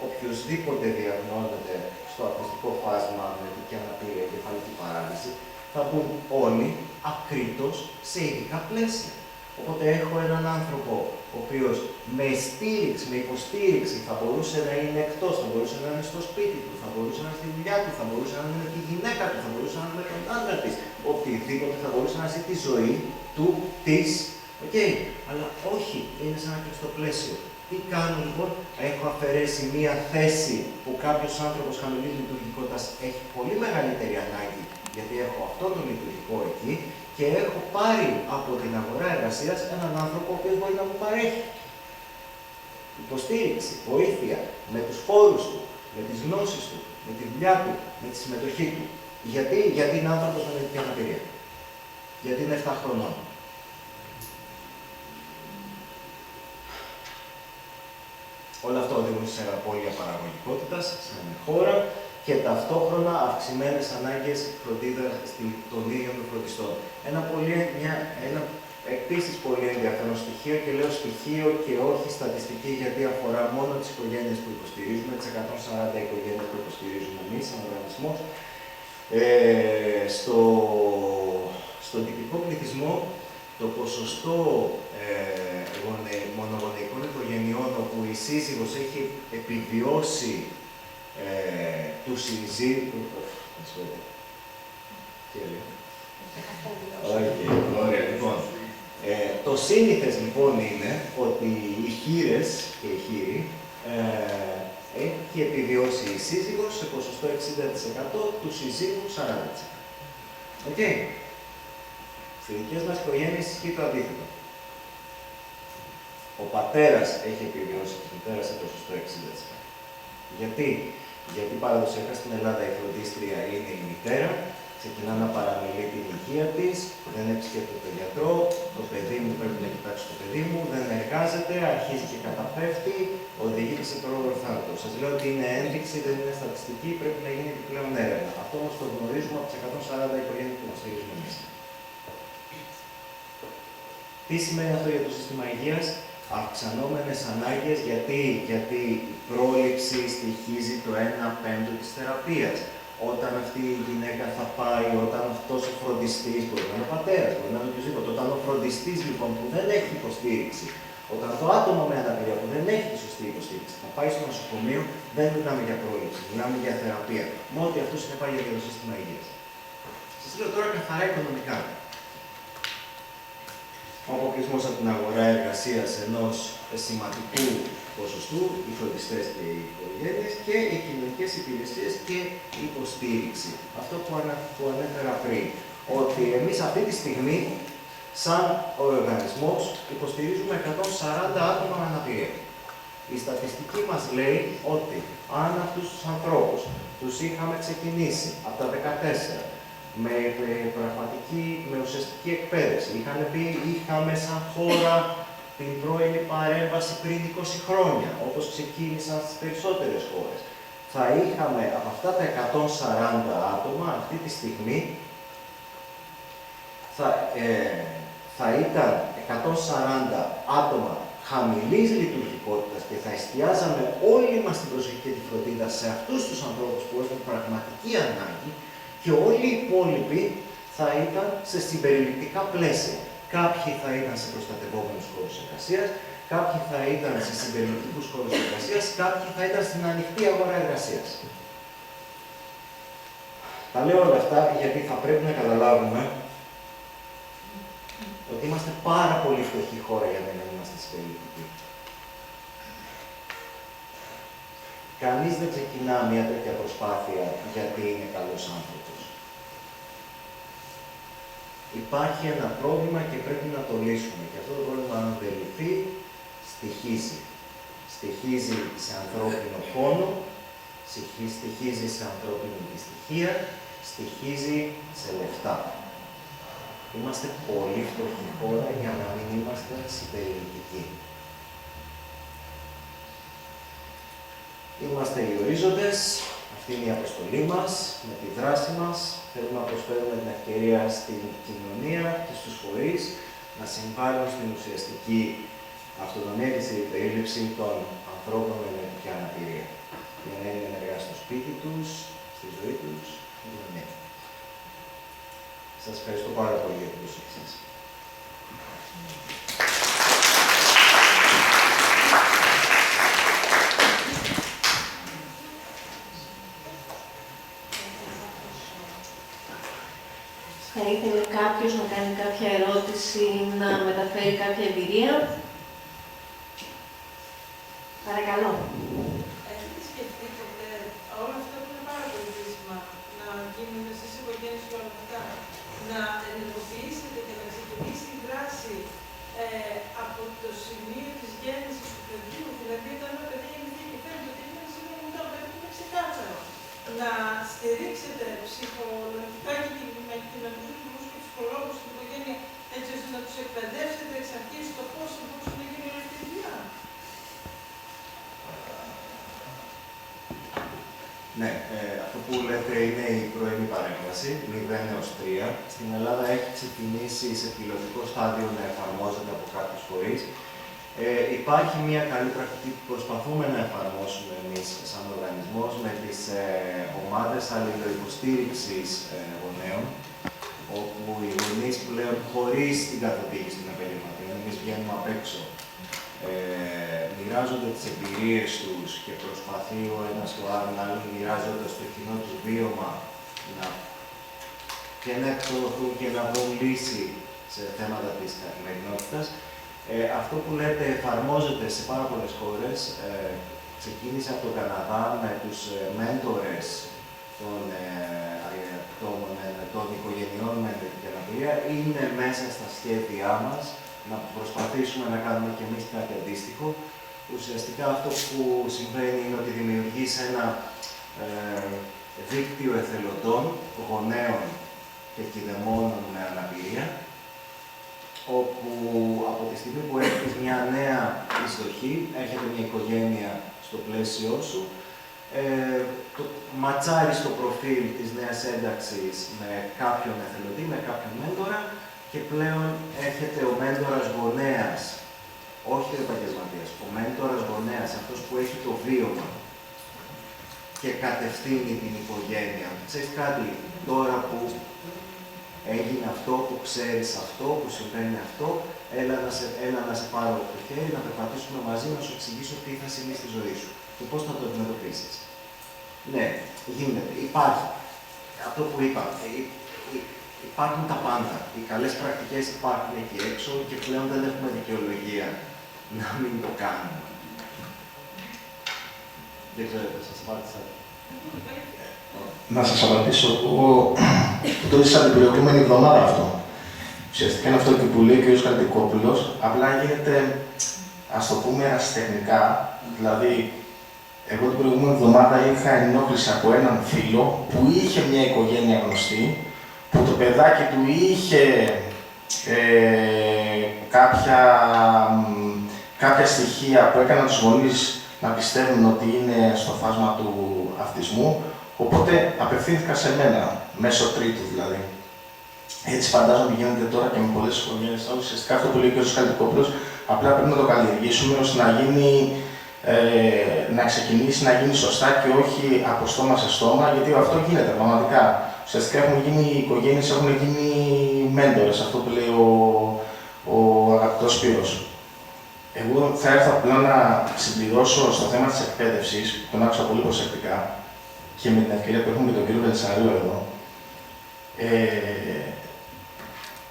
οποιοσδήποτε διαγνώνεται στο ακουστικό φάσμα με νοητική αναπηρία και κεφαλική παράλυση, θα μπουν όλοι ακρίτως σε ειδικά πλαίσια. Οπότε έχω έναν άνθρωπο ο οποίος με στήριξη, με υποστήριξη θα μπορούσε να είναι εκτός, θα μπορούσε να είναι στο σπίτι του, θα μπορούσε να είναι στη δουλειά του, θα μπορούσε να είναι με τη γυναίκα του, θα μπορούσε να είναι με τον άντρα της, οτιδήποτε θα μπορούσε να ζει τη ζωή του, της. Αλλά όχι, είναι σε ένα κλειστό πλαίσιο. Τι κάνω λοιπόν? Έχω αφαιρέσει μία θέση που κάποιος άνθρωπος χαμηλής λειτουργικότητας έχει πολύ μεγαλύτερη ανάγκη, γιατί έχω αυτό το λειτουργικό εκεί και έχω πάρει από την αγορά εργασίας έναν άνθρωπο ο οποίος μπορεί να μου παρέχει υποστήριξη, βοήθεια, με τους πόρους του, με τις γνώσεις του, με τη δουλειά του, με τη συμμετοχή του. Γιατί είναι άνθρωπος με νοητική αναπηρία. Γιατί είναι 7 χρονών. Όλο αυτό οδηγούν σε απώλεια παραγωγικότητας, σε μια χώρα και ταυτόχρονα αυξημένες ανάγκες φροντίδα των ίδιων των φροντιστών. Ένα Επίσης, πολύ ενδιαφέρον στοιχείο, και λέω στοιχείο και όχι στατιστική, γιατί αφορά μόνο τις οικογένειες που υποστηρίζουμε, τις 140 οικογένειες που υποστηρίζουμε εμείς, σαν οργανισμός. Στον τυπικό πληθυσμό, το ποσοστό μονογονεϊκών οικογενειών όπου η σύζυγος έχει επιβιώσει του συζύγου. Ωραία, λοιπόν. Το σύνηθες λοιπόν είναι ότι οι χήρες και οι χείροι έχει επιβιώσει η σύζυγος σε ποσοστό 60%, του συζύγου 40%. Οκ. Στις δικές μας οικογένειες ισχύει το αντίθετο. Ο πατέρας έχει επιβιώσει τη μητέρα σε ποσοστό 60%. Γιατί παραδοσιακά στην Ελλάδα η φροντίστρια είναι η μητέρα, ξεκινά να παραμελεί την υγεία της, δεν επισκέπτεται τον γιατρό, το παιδί μου πρέπει να κοιτάξει το παιδί μου, δεν εργάζεται, αρχίζει και καταπέφτει, οδηγείται σε πρόωρο θάνατο. Σας λέω ότι είναι ένδειξη, δεν είναι στατιστική, πρέπει να γίνει επιπλέον έρευνα. Αυτό όμως το γνωρίζουμε από τις 140 οικογένειες που μας στηρίζουμε εμείς. Τι σημαίνει αυτό για το σύστημα υγείας? Αυξανόμενες ανάγκες, γιατί η πρόληψη στοιχίζει το 1/5 της θεραπείας. Όταν αυτή η γυναίκα θα πάει, όταν αυτός ο φροντιστής, μπορεί να είναι ο πατέρας, μπορεί να είναι οποιοδήποτε, όταν ο φροντιστής λοιπόν που δεν έχει υποστήριξη, όταν το άτομο με αναπηρία που δεν έχει τη σωστή υποστήριξη θα πάει στο νοσοκομείο, δεν μιλάμε για πρόληψη, μιλάμε για θεραπεία. Με ό,τι αυτό συνεπάγεται για το σύστημα υγείας. Σας λέω τώρα καθαρά οικονομικά. Ο αποκλεισμός από την αγορά εργασίας ενός σημαντικού ποσοστού, οι φροντιστές και οι οικογένειες, και οι κοινωνικές υπηρεσίες και η υποστήριξη. Αυτό που ανέφερα πριν, ότι εμείς αυτή τη στιγμή, σαν οργανισμός, υποστηρίζουμε 140 άτομα με αναπηρία. Η στατιστική μας λέει ότι αν αυτούς τους ανθρώπους τους είχαμε ξεκινήσει από τα 14, με ουσιαστική εκπαίδευση, είχαμε σαν χώρα την πρώην παρέμβαση πριν 20 χρόνια, όπως ξεκίνησαν στις περισσότερες χώρες. Θα είχαμε από αυτά τα 140 άτομα, αυτή τη στιγμή, θα ήταν 140 άτομα χαμηλής λειτουργικότητας και θα εστιάζαμε όλη μας την προσοχή και τη φροντίδα σε αυτούς τους ανθρώπους που έχουν πραγματική ανάγκη, και όλοι οι υπόλοιποι θα ήταν σε συμπεριληπτικά πλαίσια. Κάποιοι θα ήταν σε προστατευόμενους χώρους εργασίας, κάποιοι θα ήταν σε συμπεριληπτικούς χώρους εργασίας, κάποιοι θα ήταν στην ανοιχτή αγορά εργασίας. Τα λέω όλα αυτά γιατί θα πρέπει να καταλάβουμε ότι είμαστε πάρα πολύ φτωχή χώρα για να μην είμαστε συμπεριληπτικοί. Κανείς δεν ξεκινά μια τέτοια προσπάθεια γιατί είναι καλός άνθρωπος. Υπάρχει ένα πρόβλημα και πρέπει να το λύσουμε. Και αυτό το πρόβλημα, αν δεν λυθεί, στοιχίζει. Στοιχίζει σε ανθρώπινο πόνο, στοιχίζει σε ανθρώπινη δυστυχία, στοιχίζει σε λεφτά. Είμαστε πολύ φτωχή χώρα για να μην είμαστε συμπεριληπτικοί. Είμαστε οι ορίζοντες, αυτή είναι η αποστολή μας, με τη δράση μας. Θέλουμε να προσφέρουμε την ευκαιρία στην κοινωνία και στους φορείς να συμβάλλουν στην ουσιαστική αυτονομία και στη περίληψη των ανθρώπων με νοητική αναπηρία. Για να είναι ενεργά στο σπίτι τους, στη ζωή τους, στην κοινωνία. Σας ευχαριστώ πάρα πολύ για την προσοχή σας. Θα ήθελε κάποιος να κάνει κάποια ερώτηση, να μεταφέρει κάποια εμπειρία. Παρακαλώ. Έχετε σκεφτεί ποτέ όλα αυτά που είναι πάρα πολύ χρήσιμα να γίνουν στις οικογένειες και όλα αυτά, να ενεργοποιήσετε και να ξεκινήσει η δράση από το σημείο της γέννησης του παιδιού, δηλαδή όταν ένα παιδί γεννηθεί και φαίνεται ότι είναι σήμερα μου το παιδί είναι ξεκάθαρο. Να στηρίξετε ψυχολογικά και κοινωνικούς και ψυχολόγους στην οικογένεια, έτσι ώστε να τους εκπαιδεύσετε εξ αρχής το πώς θα μπορούσε να γίνει όλη αυτή η δουλειά. Ναι, αυτό που λέτε είναι η πρωινή παρέμβαση, 0 έως 3. Στην Ελλάδα έχει ξεκινήσει σε πιλωτικό στάδιο να εφαρμόζεται από κάποιους φορείς. Υπάρχει μια καλή πρακτική που προσπαθούμε να εφαρμόσουμε εμείς σαν οργανισμός με τις ομάδες αλληλοϊποστήριξης γονέων, όπου οι γονείς πλέον χωρίς την καθοδήγηση των επαγγελματιών, εμείς βγαίνουμε απ' έξω, μοιράζονται τις εμπειρίες τους και προσπαθεί ο ένας το άλλον μοιράζοντας το κοινό τους βίωμα και να εκπαιδευτούν και να βρουν λύση σε θέματα της καθημερινότητας. Αυτό που λέτε εφαρμόζεται σε πάρα πολλές χώρες. Ξεκίνησε από τον Καναδά με τους μέντορες των οικογενειών με ενεργητική αναπηρία. Είναι μέσα στα σχέδιά μας να προσπαθήσουμε να κάνουμε και εμείς κάτι αντίστοιχο. Ουσιαστικά αυτό που συμβαίνει είναι ότι δημιουργείς ένα δίκτυο εθελοντών, γονέων και κηδεμόνων με αναπηρία, όπου από τη στιγμή που έχεις μια νέα εισδοχή, έχετε μια οικογένεια στο πλαίσιό σου, ματσάρεις το προφίλ της νέας ένταξης με κάποιον εθελοντή, με κάποιον μέντορα και πλέον έρχεται ο μέντορας γονέας, όχι ο επαγγελματίας, ο μέντορας γονέας, αυτός που έχει το βίωμα και κατευθύνει την οικογένεια. Ξέρεις κάτι, τώρα που έγινε αυτό, που ξέρεις αυτό, που συμβαίνει αυτό, έλα να σε πάρω από το χέρι, να περπατήσουμε μαζί, να σου εξηγήσω τι θα συμβεί στη ζωή σου και πώς θα το αντιμετωπίσεις. Ναι, γίνεται, υπάρχει. Αυτό που είπα, υπάρχουν τα πάντα. Οι καλές πρακτικές υπάρχουν εκεί έξω και πλέον δεν έχουμε δικαιολογία να μην το κάνουμε. Δεν ξέρω, σας απάντησα. Να σας απαντήσω, εγώ το έζησα την προηγούμενη εβδομάδα αυτό. Ουσιαστικά είναι αυτό και που λέει ο κ. Καλτικόπουλος, απλά γίνεται, ας το πούμε, ερασιτεχνικά. Δηλαδή, εγώ την προηγούμενη εβδομάδα είχα ενόχληση από έναν φίλο που είχε μια οικογένεια γνωστή, που το παιδάκι του είχε κάποια στοιχεία που έκαναν τους γονείς να πιστεύουν ότι είναι στο φάσμα του αυτισμού, οπότε απευθύνθηκα σε μένα, μέσω τρίτου δηλαδή. Έτσι φαντάζομαι ότι γίνεται τώρα και με πολλές οικογένειες. Ουσιαστικά αυτό που λέει και ο κ. Καλτικόπουλος, απλά πρέπει να το καλλιεργήσουμε ώστε να γίνει, να ξεκινήσει να γίνει σωστά και όχι από στόμα σε στόμα, γιατί αυτό γίνεται πραγματικά. Ουσιαστικά οι οικογένειες έχουν γίνει μέντορες, αυτό που λέει ο αγαπητός Σπύρος. Εγώ θα έρθω απλά να συμπληρώσω στο θέμα της εκπαίδευσης, τον άκουσα πολύ προσεκτικά και με την ευκαιρία που έχουμε με τον κύριο Βελισσαρίου εδώ.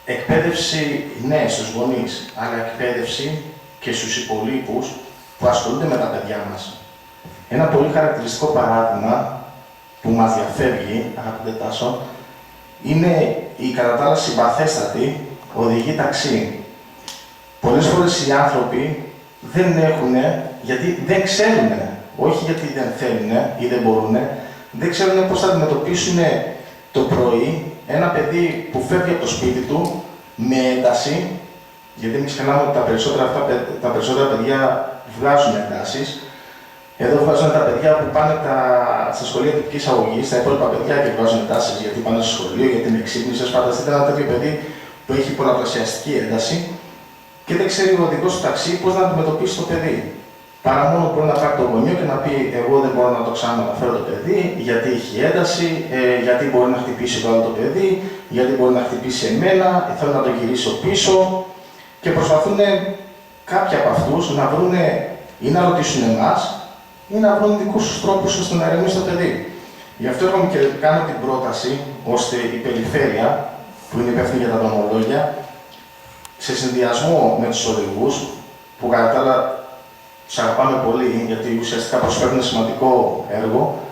Εκπαίδευση, ναι, στους γονείς, αλλά εκπαίδευση και στους υπολείπους που ασχολούνται με τα παιδιά μας. Ένα πολύ χαρακτηριστικό παράδειγμα που μας διαφεύγει, αγαπητέ Τάσο, είναι η κατά τα άλλα συμπαθέστατη οδηγή ταξί. Πολλές φορές οι άνθρωποι δεν έχουν, γιατί δεν ξέρουν, όχι γιατί δεν θέλουν ή δεν μπορούν, δεν ξέρουν πώς θα αντιμετωπίσουν το πρωί ένα παιδί που φεύγει από το σπίτι του με ένταση, γιατί μην ξεχνάμε ότι τα περισσότερα παιδιά βγάζουν εντάσεις. Εδώ βγάζουν τα παιδιά που πάνε στα σχολεία τυπικής αγωγής, τα υπόλοιπα παιδιά και βγάζουν εντάσεις γιατί πάνε στο σχολείο, γιατί είναι ξύπνησες. Φανταστείτε ένα τέτοιο παιδί που έχει πολλαπλασιαστική ένταση και δεν ξέρει ο οδηγός του ταξί πώς να αντιμετωπίσει το παιδί. Παρά μόνο μπορεί να πάρει το γονιό και να πει: εγώ δεν μπορώ να το ξαναμεταφέρω το παιδί, γιατί έχει ένταση, γιατί μπορεί να χτυπήσει το άλλο το παιδί, γιατί μπορεί να χτυπήσει εμένα, θέλω να το γυρίσω πίσω. Και προσπαθούν κάποιοι από αυτούς να βρουν ή να ρωτήσουν εμάς ή να βρουν δικούς τους τρόπους ώστε να ηρεμήσει το παιδί. Γι' αυτό έρχομαι και κάνω την πρόταση ώστε η περιφέρεια, που είναι υπεύθυνη για τα δρομολόγια, σε συνδυασμό με τους οδηγούς, που κατά τα άλλα τους αγαπάμε πολύ, γιατί ουσιαστικά προσφέρουν σημαντικό έργο,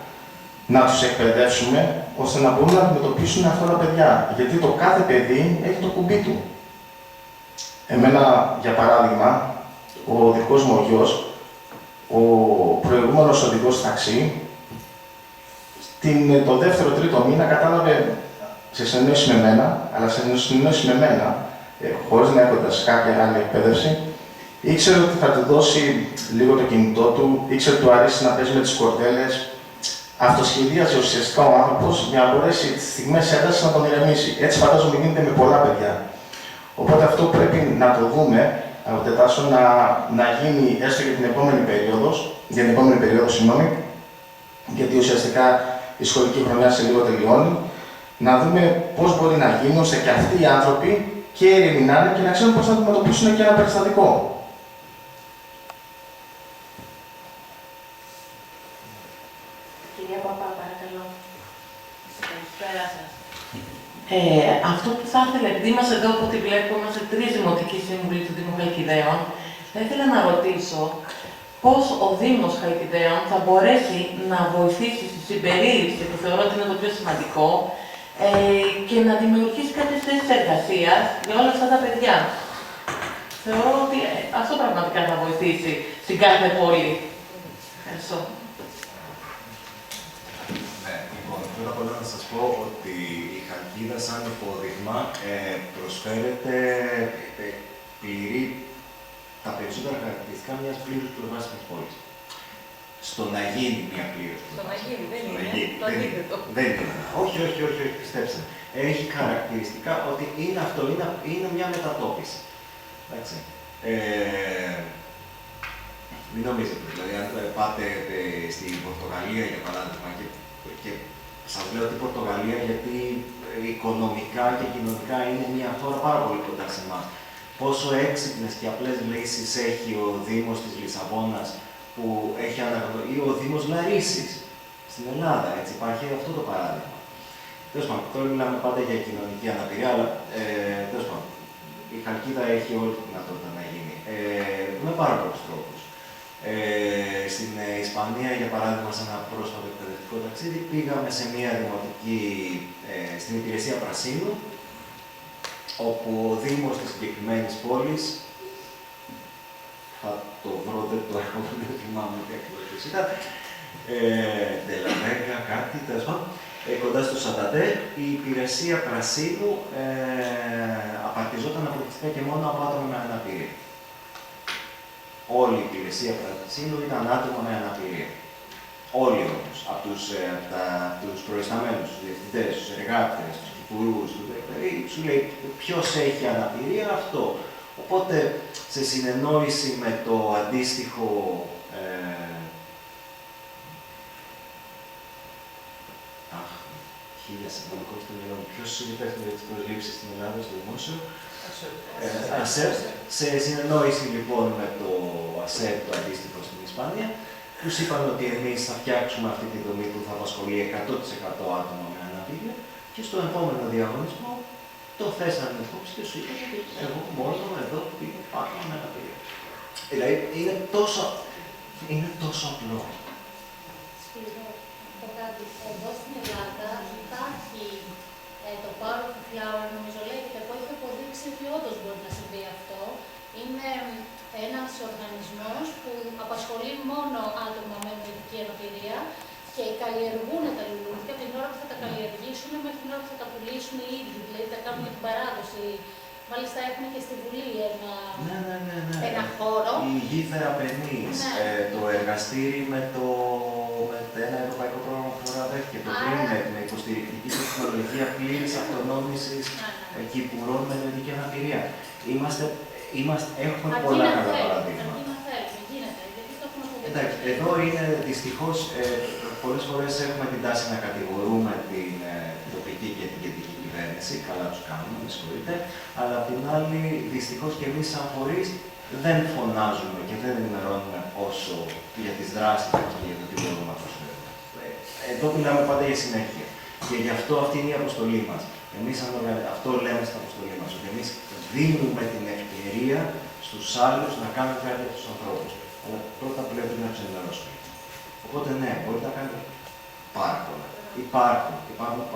να τους εκπαιδεύσουμε ώστε να μπορούν να αντιμετωπίσουν αυτά τα παιδιά. Γιατί το κάθε παιδί έχει το κουμπί του. Εμένα, για παράδειγμα, ο δικός μου ο γιος, ο προηγούμενος οδηγός ταξί, το δεύτερο-τρίτο μήνα κατάλαβε σε συνεννόηση με μένα, αλλά σε συνεννόηση με μένα, χωρίς να έχοντας κάποια άλλη εκπαίδευση, ήξερε ότι θα του δώσει λίγο το κινητό του, ήξερε ότι του αρέσει να παίζει με τις κορδέλες, αυτοσχεδίαζε ουσιαστικά ο άνθρωπος για να μπορέσει τις στιγμές έντασης να τον ηρεμήσει. Έτσι φαντάζομαι γίνεται με πολλά παιδιά. Οπότε αυτό πρέπει να το δούμε, αγαπητέ Τάσο, να γίνει έστω για την επόμενη περίοδο, γιατί ουσιαστικά η σχολική χρονιά σε λίγο τελειώνει, να δούμε πώς μπορεί να γίνει ώστε και αυτοί οι άνθρωποι και ήρεμοι να είναι και να ξέρουν πώς να αντιμετωπίσουν και ένα περιστατικό. Κυρία Παπά, παρακαλώ. Καλησπέρα σας. Αυτό που θα ήθελα, επειδή είμαστε εδώ από ό,τι βλέπω, είμαστε 3 δημοτικοί σύμβουλοι του Δήμου Χαλκιδαίων, θα ήθελα να ρωτήσω πώς ο Δήμος Χαλκιδαίων θα μπορέσει να βοηθήσει στη συμπερίληψη, που θεωρώ ότι είναι το πιο σημαντικό, και να δημιουργήσει κάποιες θέσεις εργασίας για όλα αυτά τα παιδιά. Θεωρώ ότι αυτό πραγματικά θα βοηθήσει στην κάθε πόλη. Ευχαριστώ. Ναι, λοιπόν, πρώτα απ' όλα να σας πω ότι η Χαλκίδα σαν υπόδειγμα προσφέρεται πληρεί τα περισσότερα χαρακτηριστικά μιας πλήρους πληροφορικής πόλης. Στο να γίνει μια πλήρους πληροφορικής. Δεν είναι. Το αντίθετο. Δεν είναι. Όχι, πιστέψτε. Έχει χαρακτηριστικά ότι είναι αυτό, είναι μια μετατόπιση. Εντάξει. Μην νομίζετε, δηλαδή, αν πάτε στην Πορτογαλία, για παράδειγμα, και σας λέω ότι η Πορτογαλία, γιατί οικονομικά και κοινωνικά είναι μια χώρα πάρα πολύ κοντά σε εμάς. Πόσο έξυπνες και απλές λύσεις έχει ο Δήμος της Λισαβόνας, που έχει αναγνωρίσει, ή ο Δήμος Λαρίσης στην Ελλάδα, έτσι, υπάρχει αυτό το παράδειγμα. Τέλος πάντων, τώρα μιλάμε πάντα για κοινωνική αναπηρία, αλλά τέλος πάντων, η Χαλκίδα έχει όλη τη δυνατότητα να γίνει, με πάρα πολλούς τρόπους. Στην Ισπανία, για παράδειγμα, σε ένα πρόσφατο εκπαιδευτικό ταξίδι, πήγαμε σε μια δημοτική, στην υπηρεσία Πρασίνου, όπου ο Δήμος της συγκεκριμένης πόλης, θα το βρω, δεν το έχω, δεν θυμάμαι τι ακριβώς ήταν, Τελαβέγκα, κάτι, τέλος πάντων, κοντά στο Σανταντέ, η υπηρεσία Πρασίνου απαρτιζόταν αποκλειστικά και μόνο από άτομα με αναπηρία. Όλη η υπηρεσία Πρασίνου ήταν άτομα με αναπηρία. Όλοι όμως, από τους προϊσταμένους, τους διευθυντές, τους εργάτες, τους υπουργούς, σου λέει ποιος έχει αναπηρία, αυτό. Οπότε, σε συνεννόηση με το αντίστοιχο ποιος είναι υπεύθυνος για τις προσλήψεις στην Ελλάδα, στο δημόσιο. ΑΣΕΠ. Σε συνεννόηση λοιπόν με το ΑΣΕΠ, το αντίστοιχο στην Ισπανία, τους είπαν ότι εμείς θα φτιάξουμε αυτή τη δομή που θα απασχολεί 100% άτομα με αναπηρία και στο επόμενο διαγωνισμό το θέσανε υπόψη και σου είπαν ότι εγώ μόνο εδώ πήγα άτομα με αναπηρία. Δηλαδή είναι τόσο απλό. Εδώ στην Ελλάδα υπάρχει το Power of Flower, νομίζω λέγεται, που έχει αποδείξει ότι όντως μπορεί να συμβεί αυτό. Είναι ένας οργανισμός που απασχολεί μόνο άτομα με νοητική αναπηρία και καλλιεργούν τα λουλούδια την ώρα που θα τα καλλιεργήσουν μέχρι την ώρα που θα τα πουλήσουν οι ίδιοι. Δηλαδή τα κάνουν για την παράδοση. Μάλιστα έχουμε και στη Βουλή ένα χώρο. Η Γη Θεραπενής, το εργαστήρι με ένα ευρωπαϊκό πρόγραμμα που βραβεύτηκε, το Greennet, με υποστηρικτική τεχνολογία πλήρης αυτονόμησης κυπουρών με νοητική αναπηρία. Έχουμε πολλά καλά παραδείγματα. Εντάξει, εδώ είναι δυστυχώς, πολλές φορές έχουμε την τάση να κατηγορούμε την τοπική και την κεντρική κυβέρνηση, καλά τους κάνουμε, με συγχωρείτε, αλλά απ' την άλλη, δυστυχώς και εμείς σαν φορείς δεν φωνάζουμε και δεν ενημερώνουμε όσο για τις δράσεις μας και για το τι μπορούμε να προσφέρουμε. Εδώ μιλάμε πάντα για συνέχεια. Και γι' αυτό αυτή είναι η αποστολή μας. Εμείς αυτό λέμε στην αποστολή μας, ότι εμείς δίνουμε την ευκαιρία στους άλλους να κάνουν κάτι για τους ανθρώπους. Αλλά πρώτα πρέπει να τους ενημερώσουμε. Οπότε ναι, μπορείτε να κάνετε πάρα πολλά. Υπάρχουν.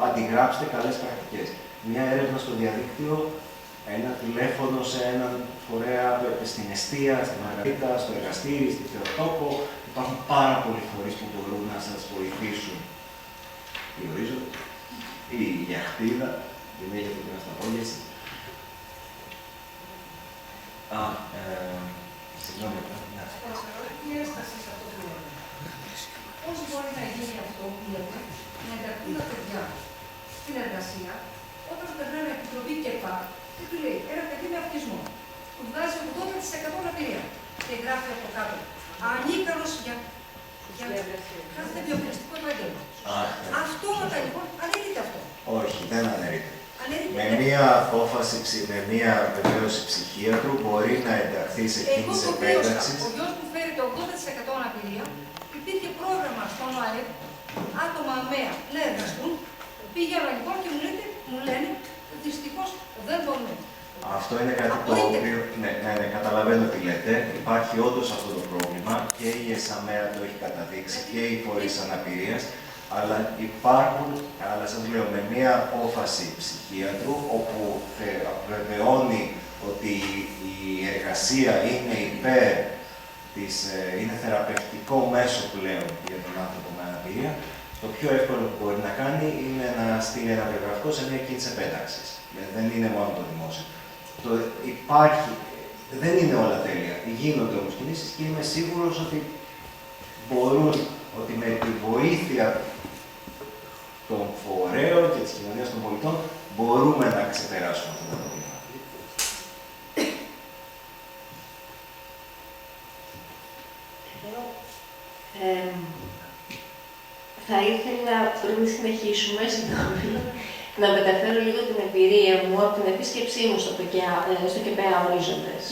Αντιγράψτε καλές πρακτικές. Μια έρευνα στο διαδίκτυο, ένα τηλέφωνο σε έναν φορέα στην εστία, στην Μαργαρίτα, στο εργαστήρι, στη Θεοτόπο. Υπάρχουν πάρα πολλοί φορείς που μπορούν να σας βοηθήσουν. Η ορίζοντα, η Γιαχτίδα, την έχετε την ασταπόγευση. Συγγνώμη. Τι έσταση σε αυτό το πώς μπορεί να γίνει αυτό που λέμε, να ενταχθούν τα παιδιά στην εργασία, όταν περνάνε επιτροπή ΚΕΠΑ, τι του λέει, ένα παιδί με αυτισμό, που βγάζει 80% αναπηρία και γράφει από κάτω. Ανίκανος για κάθε βιοκριστικό επάγγελμα. Αυτόματα λοιπόν, αναιρείται αυτό. Όχι, δεν αναιρείται. Αναιρείται. Με μία απόφαση, με μία βεβαίωση ψυχίατρου μπορεί να ενταχθεί σε κίνηση επένταξης. Ο γιος μου φέρει το 80% αναπηρία, υπήρχε πρόγραμμα στον ΟΑΕΠ, άτομα αμαία να εργαστούν, πήγαινα λοιπόν και μου λένε δυστυχώς δεν μπορούμε. Αυτό είναι κάτι το οποίο, ναι, καταλαβαίνω τι λέτε. Υπάρχει όντως αυτό το πρόβλημα και η ΕΣΑΜΕΑ το έχει καταδείξει και οι φορείς αναπηρίας, αλλά υπάρχουν, αλλά σας λέω, με μία απόφαση ψυχίατρου, όπου βεβαιώνει ότι η εργασία είναι υπέρ της, είναι θεραπευτικό μέσο πλέον για τον άνθρωπο με αναπηρία, το πιο εύκολο που μπορεί να κάνει είναι να στείλει ένα βιογραφικό σε μια κίνηση επένταξης. Δεν είναι μόνο το δημόσιο. Υπάρχει, δεν είναι όλα τέλεια. Γίνονται όμως κινήσεις και είμαι σίγουρος ότι μπορούν, ότι με τη βοήθεια των φορέων και της κοινωνίας των πολιτών μπορούμε να ξεπεράσουμε αυτό το πρόβλημα. Θα ήθελα, πριν συνεχίσουμε, να μεταφέρω λίγο την εμπειρία μου από την επίσκεψή μου στο ΚΕΠΑ Ορίζοντες.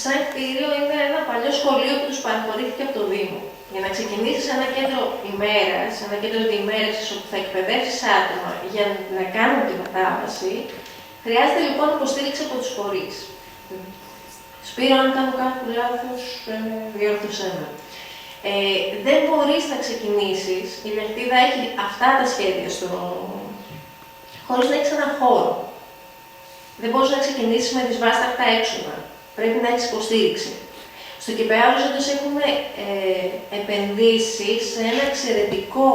Σαν κτίριο είναι ένα παλιό σχολείο που τους παραχωρήθηκε από το Δήμο. Για να ξεκινήσεις ένα κέντρο ημέρας, ένα κέντρο διημέρευσης όπου θα εκπαιδεύσεις άτομα για να κάνουν τη μετάβαση, χρειάζεται λοιπόν υποστήριξη από τους φορείς. Σπύρο, αν κάνω κάτι λάθος, διόρθωσέ με. Δεν μπορείς να ξεκινήσεις, η Λεκτίδα έχει αυτά τα σχέδια χωρίς να έχεις έναν χώρο. Δεν μπορείς να ξεκινήσεις με δυσβάσταχτα έξοδα. Πρέπει να έχεις υποστήριξη. Στο ΚΕΠΑ Ορίζοντες έχουμε επενδύσει σε ένα εξαιρετικό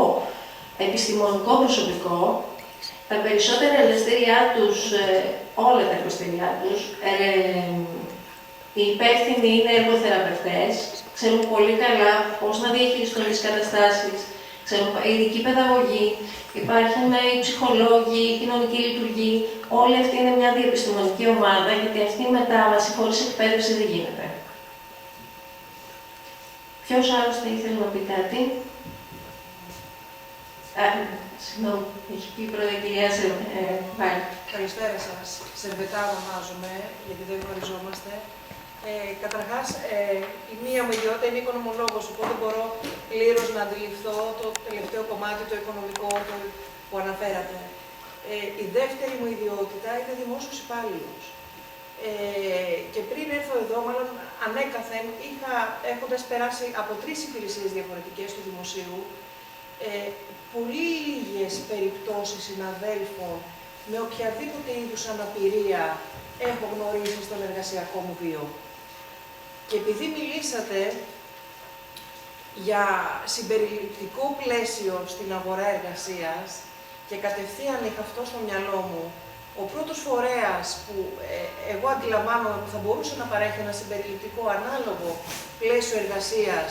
επιστημονικό προσωπικό. Τα περισσότερα εργαστήριά τους, όλα τα εργαστήριά τους, οι υπεύθυνοι είναι εργοθεραπευτές, ξέρουν πολύ καλά πώς να διαχειριστούν τις καταστάσεις, ξέρουν ειδική παιδαγωγή, υπάρχουν οι ψυχολόγοι, οι κοινωνικοί λειτουργοί. Όλη αυτή είναι μια διεπιστημονική ομάδα, γιατί αυτή η μετάβαση χωρίς εκπαίδευση δεν γίνεται. Ποιος άλλος θα ήθελε να πει κάτι? Συγγνώμη, έχει πει η πρώτα κυρία Βάλη. Καλησπέρα σας. Σερβετά ονομάζομαι, γιατί δεν γνωριζόμαστε. Καταρχάς, η μία μου ιδιότητα είναι οικονομολόγος, οπότε μπορώ πλήρως να αντιληφθώ το τελευταίο κομμάτι, το οικονομικό που αναφέρατε. Η δεύτερη μου ιδιότητα είναι δημόσιος υπάλληλος. Και πριν έρθω εδώ, μάλλον ανέκαθεν, έχοντας περάσει από 3 υπηρεσίες διαφορετικές του δημοσίου, πολύ λίγες περιπτώσεις συναδέλφων με οποιαδήποτε είδους αναπηρία έχω γνωρίσει στον εργασιακό μου βίο. Και επειδή μιλήσατε για συμπεριληπτικό πλαίσιο στην αγορά εργασίας και κατευθείαν είχα αυτό στο μυαλό μου, ο πρώτος φορέας που εγώ αντιλαμβάνομαι που θα μπορούσε να παρέχει ένα συμπεριληπτικό ανάλογο πλαίσιο εργασίας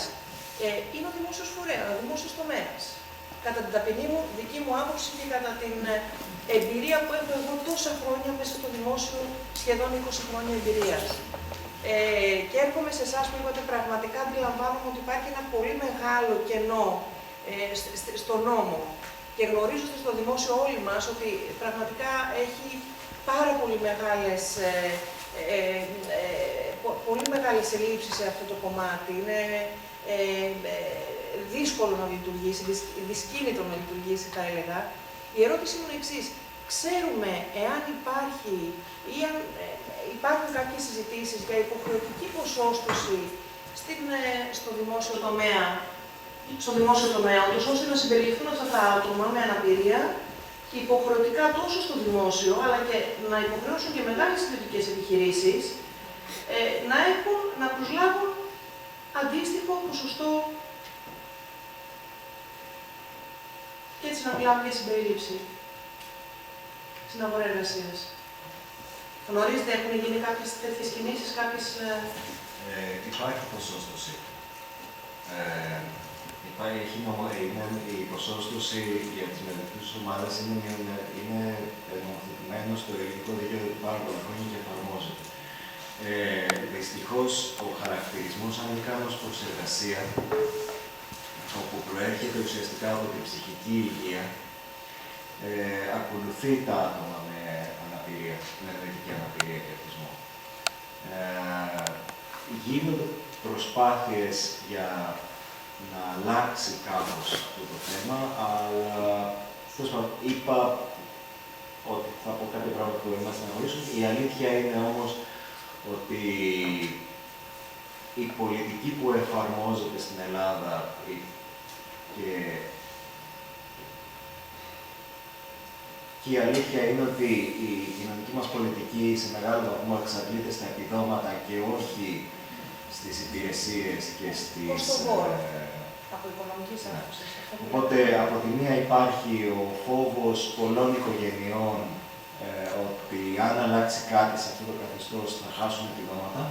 είναι ο δημόσιος φορέας, ο δημόσιος τομέας. Κατά την ταπεινή μου, δική μου άποψη και κατά την εμπειρία που έχω εγώ τόσα χρόνια μέσα στο δημόσιο, σχεδόν 20 χρόνια εμπειρίας. Και έρχομαι σε εσάς που είπατε, πραγματικά αντιλαμβάνομαι ότι υπάρχει ένα πολύ μεγάλο κενό στο νόμο. Και γνωρίζοντας στο δημόσιο όλοι μας ότι πραγματικά έχει πάρα πολύ μεγάλες ελλείψεις σε αυτό το κομμάτι. Είναι δύσκολο να λειτουργήσει, δυσκίνητο να λειτουργήσει, θα έλεγα. Η ερώτηση μου είναι εξής. Ξέρουμε εάν υπάρχει ή αν υπάρχουν κάποιες συζητήσεις για υποχρεωτική ποσόστοση στο δημόσιο τομέα, ώστε να συμπεριληφθούν αυτά τα άτομα με αναπηρία και υποχρεωτικά τόσο στο δημόσιο, αλλά και να υποχρεώσουν και μεγάλες ιδιωτικές επιχειρήσεις να προσλάβουν αντίστοιχο ποσοστό και έτσι να μιλάμε για συμπερίληψη στην αγορά εργασίας. Γνωρίζετε, έχουν γίνει κάποιες τέτοιες κινήσεις, Υπάρχει ποσόστοση. Η ποσόστοση για τις μειονεκτούσες ομάδες είναι νομοθετημένο στο ελληνικό δίκαιο πάρα πολλά χρόνια και εφαρμόζεται. Δυστυχώς, ο χαρακτηρισμός ανίκανος προς εργασία, όπου προέρχεται ουσιαστικά από την ψυχική υγεία, ακολουθεί τα άτομα με αναπηρία, με νοητική αναπηρία και αυτισμό. Γίνονται προσπάθειες για να αλλάξει κάπως αυτό το θέμα, αλλά είπα ότι θα πω κάποια πράγματα που μπορεί να στεναχωρήσουν. Η αλήθεια είναι όμως ότι η πολιτική που εφαρμόζεται στην Ελλάδα και η αλήθεια είναι ότι η κοινωνική μας πολιτική σε μεγάλο βαθμό εξαντλείται στα επιδόματα και όχι στις υπηρεσίες και στις... Πώς το βόρο, από οικονομικής άποψης. Οπότε, από τη μία υπάρχει ο φόβος πολλών οικογενειών ότι αν αλλάξει κάτι σε αυτό το καθεστώς θα χάσουν επιδόματα.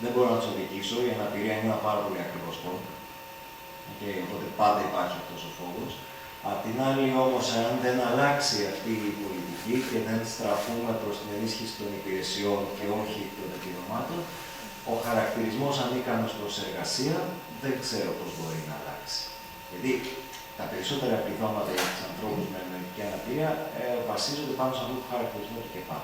Δεν μπορώ να τους οδηγήσω, η αναπηρία είναι ένα πάρα πολύ ακριβώς κόμμα. Οπότε πάντα υπάρχει αυτός ο φόβος. Απ' την άλλη όμως, αν δεν αλλάξει αυτή η πολιτική και δεν στραφούμε προς την ενίσχυση των υπηρεσιών και όχι των επιδομάτων, ο χαρακτηρισμός ανίκανος προς εργασία δεν ξέρω πώς μπορεί να αλλάξει. Γιατί τα περισσότερα επιδόματα για τους ανθρώπους με νοητική αναπηρία βασίζονται πάνω σε αυτό το χαρακτηρισμό του ΚΕΠΑ.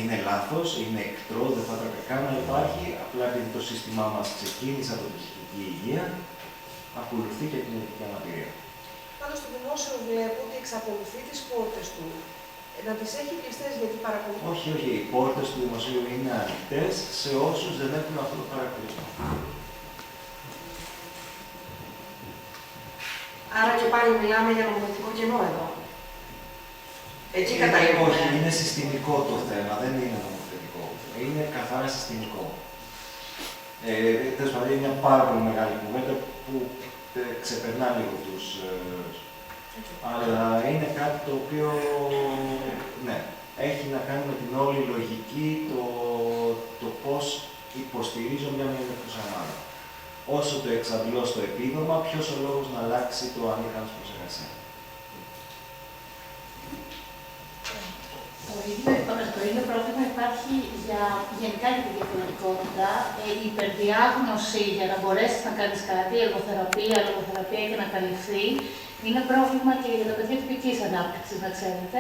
Είναι λάθος, είναι εκτρό, δεν θα έπρεπε καν να υπάρχει, απλά επειδή το σύστημά μας ξεκίνησε από την ψυχική υγεία, ακολουθεί και την νοητική αναπηρία. Πάντως στο δημόσιο βλέπω ότι εξακολουθεί τις πόρτες του. Να τις έχει κλειστές γιατί παρακολουθεί. Όχι, οι πόρτες του δημοσίου είναι ανοιχτές σε όσους δεν έχουν αυτό το χαρακτηρισμό. Άρα και πάλι μιλάμε για νομοθετικό κενό εδώ. Εκεί καταλήγουμε. Όχι, είναι συστημικό το θέμα, δεν είναι νομοθετικό. Είναι καθαρά συστημικό. Τέλος πάντων, είναι μια πάρα πολύ μεγάλη κουβέντα που ξεπερνά λίγο τους... αλλά είναι κάτι το οποίο, ναι, έχει να κάνει με την όλη λογική το πώς υποστηρίζω μια μειονεκτούσα ομάδα. Όσο το εξαντλώ στο επίδομα, ποιος ο λόγος να αλλάξει το ανίκανος προς εργασία. Το ίδιο πρόβλημα υπάρχει γενικά για τη διαφορετικότητα. Η υπερδιάγνωση για να μπορέσει να κάνει κάτι, εργοθεραπεία και να καλυφθεί, είναι πρόβλημα και για τα παιδιά τυπικής ανάπτυξης, να ξέρετε.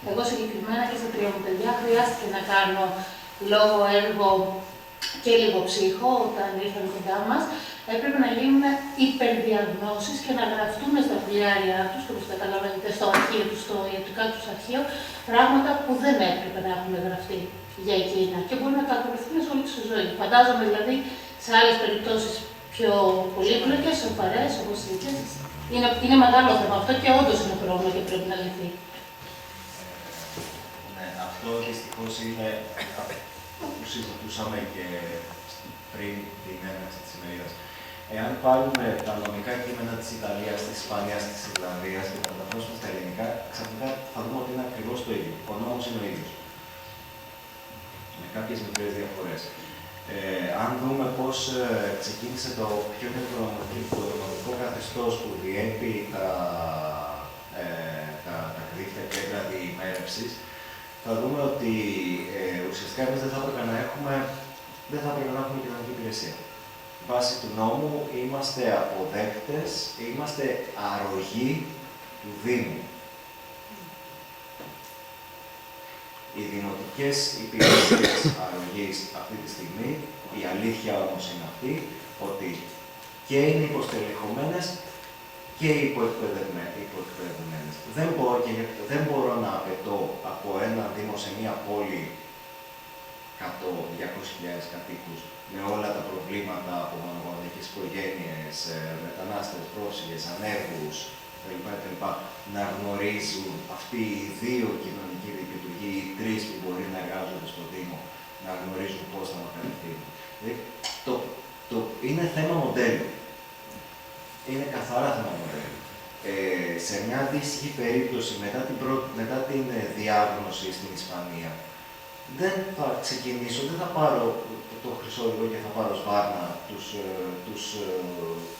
Εγώ συγκεκριμένα και στα 3 μου παιδιά χρειάστηκε να κάνω λόγο, έργο και λίγο ψύχο όταν ήρθαν κοντά μας. Έπρεπε να γίνουν υπερδιαγνώσεις και να γραφτούν στα βιβλιάρια τους, και όπως καταλαβαίνετε στο αρχείο τους, στο ιατρικά τους αρχείο, πράγματα που δεν έπρεπε να έχουν γραφτεί για εκείνα και μπορεί να τα ακολουθούν σε όλη τους τη ζωή. Φαντάζομαι δηλαδή σε άλλες περιπτώσεις πιο πολύπλοκες, σοβαρές, όπως είπες. Είναι μεγάλο θέμα αυτό και όντως είναι πρόβλημα και πρέπει να λυθεί. Ναι, αυτό δυστυχώς είναι που συζητούσαμε και πριν την έναρξη της ημερίδας. Εάν πάρουμε τα νομικά κείμενα της Ιταλίας, της Ισπανίας, της Ιρλανδίας και τα μεταφράσουμε στα ελληνικά, ξαφνικά θα δούμε ότι είναι ακριβώς το ίδιο. Ο νόμος είναι ο ίδιος. Με κάποιες μικρές διαφορές. Αν δούμε πώς ξεκίνησε ποιο είναι το νομικό καθεστώς που διέπει τα κρύφτα κέντρα διημέρευσης, θα δούμε ότι ουσιαστικά εμείς δεν θα έπρεπε να έχουμε κοινωνική υπηρεσία. Βάσει του νόμου είμαστε αποδέκτες, είμαστε αρρωγοί του Δήμου. Οι δημοτικές υπηρεσίες αρρωγής αυτή τη στιγμή, η αλήθεια όμως είναι αυτή, ότι και είναι υποστελεχωμένες και υποεκπαιδευμένες. Δεν μπορώ να απαιτώ από ένα Δήμο σε μια πόλη 100-200.000 κατοίκους με όλα τα προβλήματα από μονογονεϊκές οικογένειες, μετανάστες, πρόσφυγες, ανέργους κλπ. Να γνωρίζουν αυτοί οι 2 κοινωνικοί λειτουργοί, οι 3 που μπορεί να εργάζονται στο Δήμο, να γνωρίζουν πώς θα μακαριστούν. Είναι θέμα μοντέλου. Είναι καθαρά θέμα μοντέλου. Σε μια αντίστοιχη περίπτωση, μετά την διάγνωση στην Ισπανία, δεν θα ξεκινήσω, δεν θα πάρω το το Χρυσόλογο και θα πάρω σβάρνα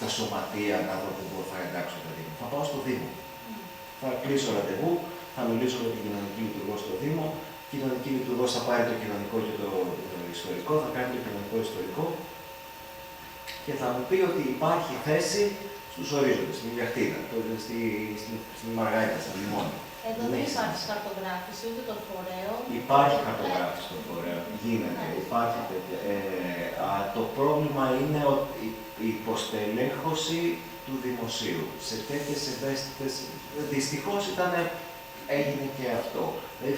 τα σωματεία να δω που θα εντάξω το Δήμο. Θα πάω στο Δήμο. Θα κλείσω ραντεβού, θα μιλήσω με την κοινωνική λειτουργό στο Δήμο. Η κοινωνική λειτουργό θα πάρει το κοινωνικό και το ιστορικό, θα κάνει το κοινωνικό ιστορικό και θα μου πει ότι υπάρχει θέση στους ορίζοντες, στην Ιλιακτήδα, στη Μαργαρίτα, στα Λιμόνια. Εδώ δεν υπάρχει χαρτογράφηση ούτε των φορέων. Υπάρχει χαρτογράφηση των φορέων, γίνεται, υπάρχει τέτοια. Το πρόβλημα είναι ότι η υποστελέχωση του δημοσίου σε τέτοιες ευαίσθητες, δυστυχώς έγινε και αυτό.